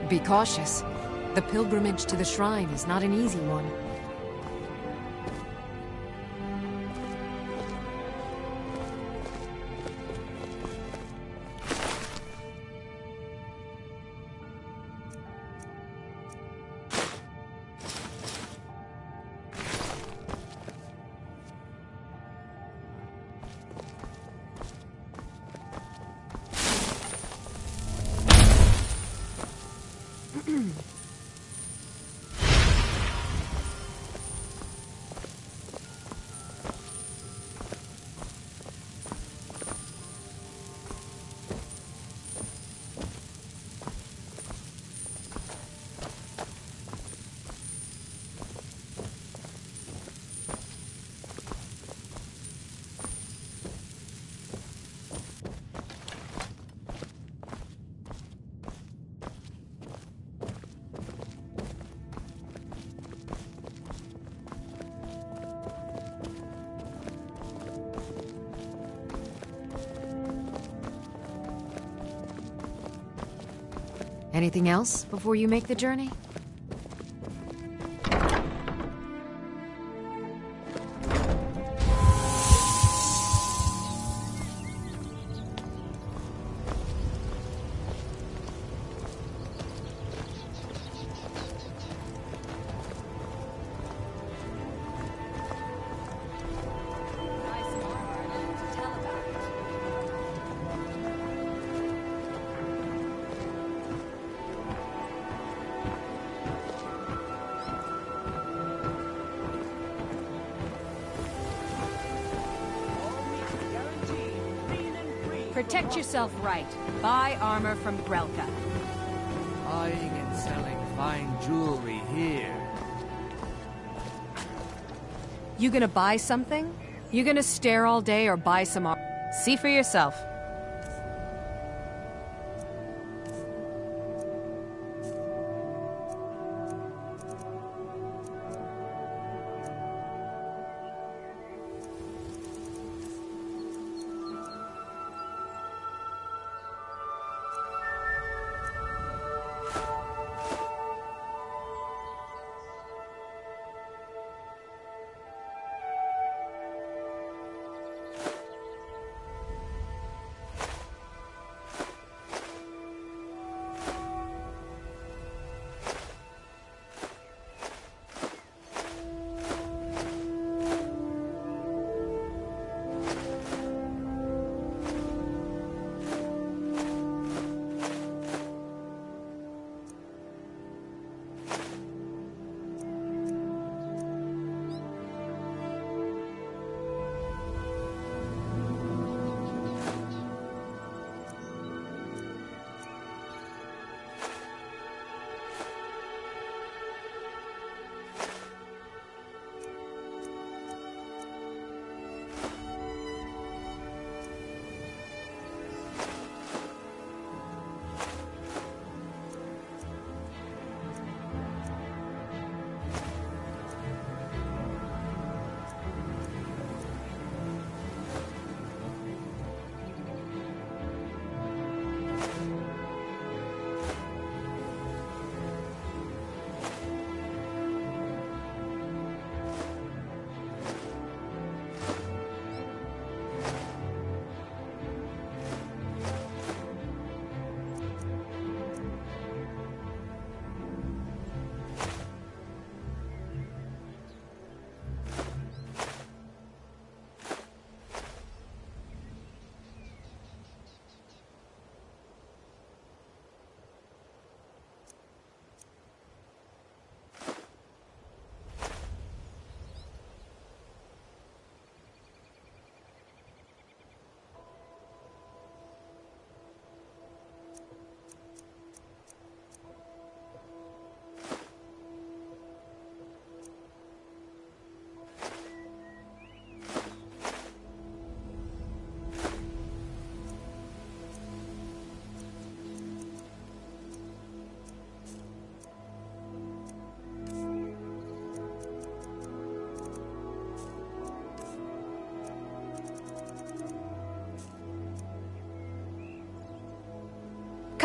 Be cautious. The pilgrimage to the shrine is not an easy one. Anything else before you make the journey? Protect yourself right. Buy armor from Grelka. Buying and selling fine jewelry here. You gonna buy something? You gonna stare all day or buy some armor? See for yourself.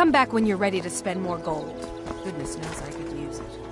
Come back when you're ready to spend more gold. Goodness knows I could use it.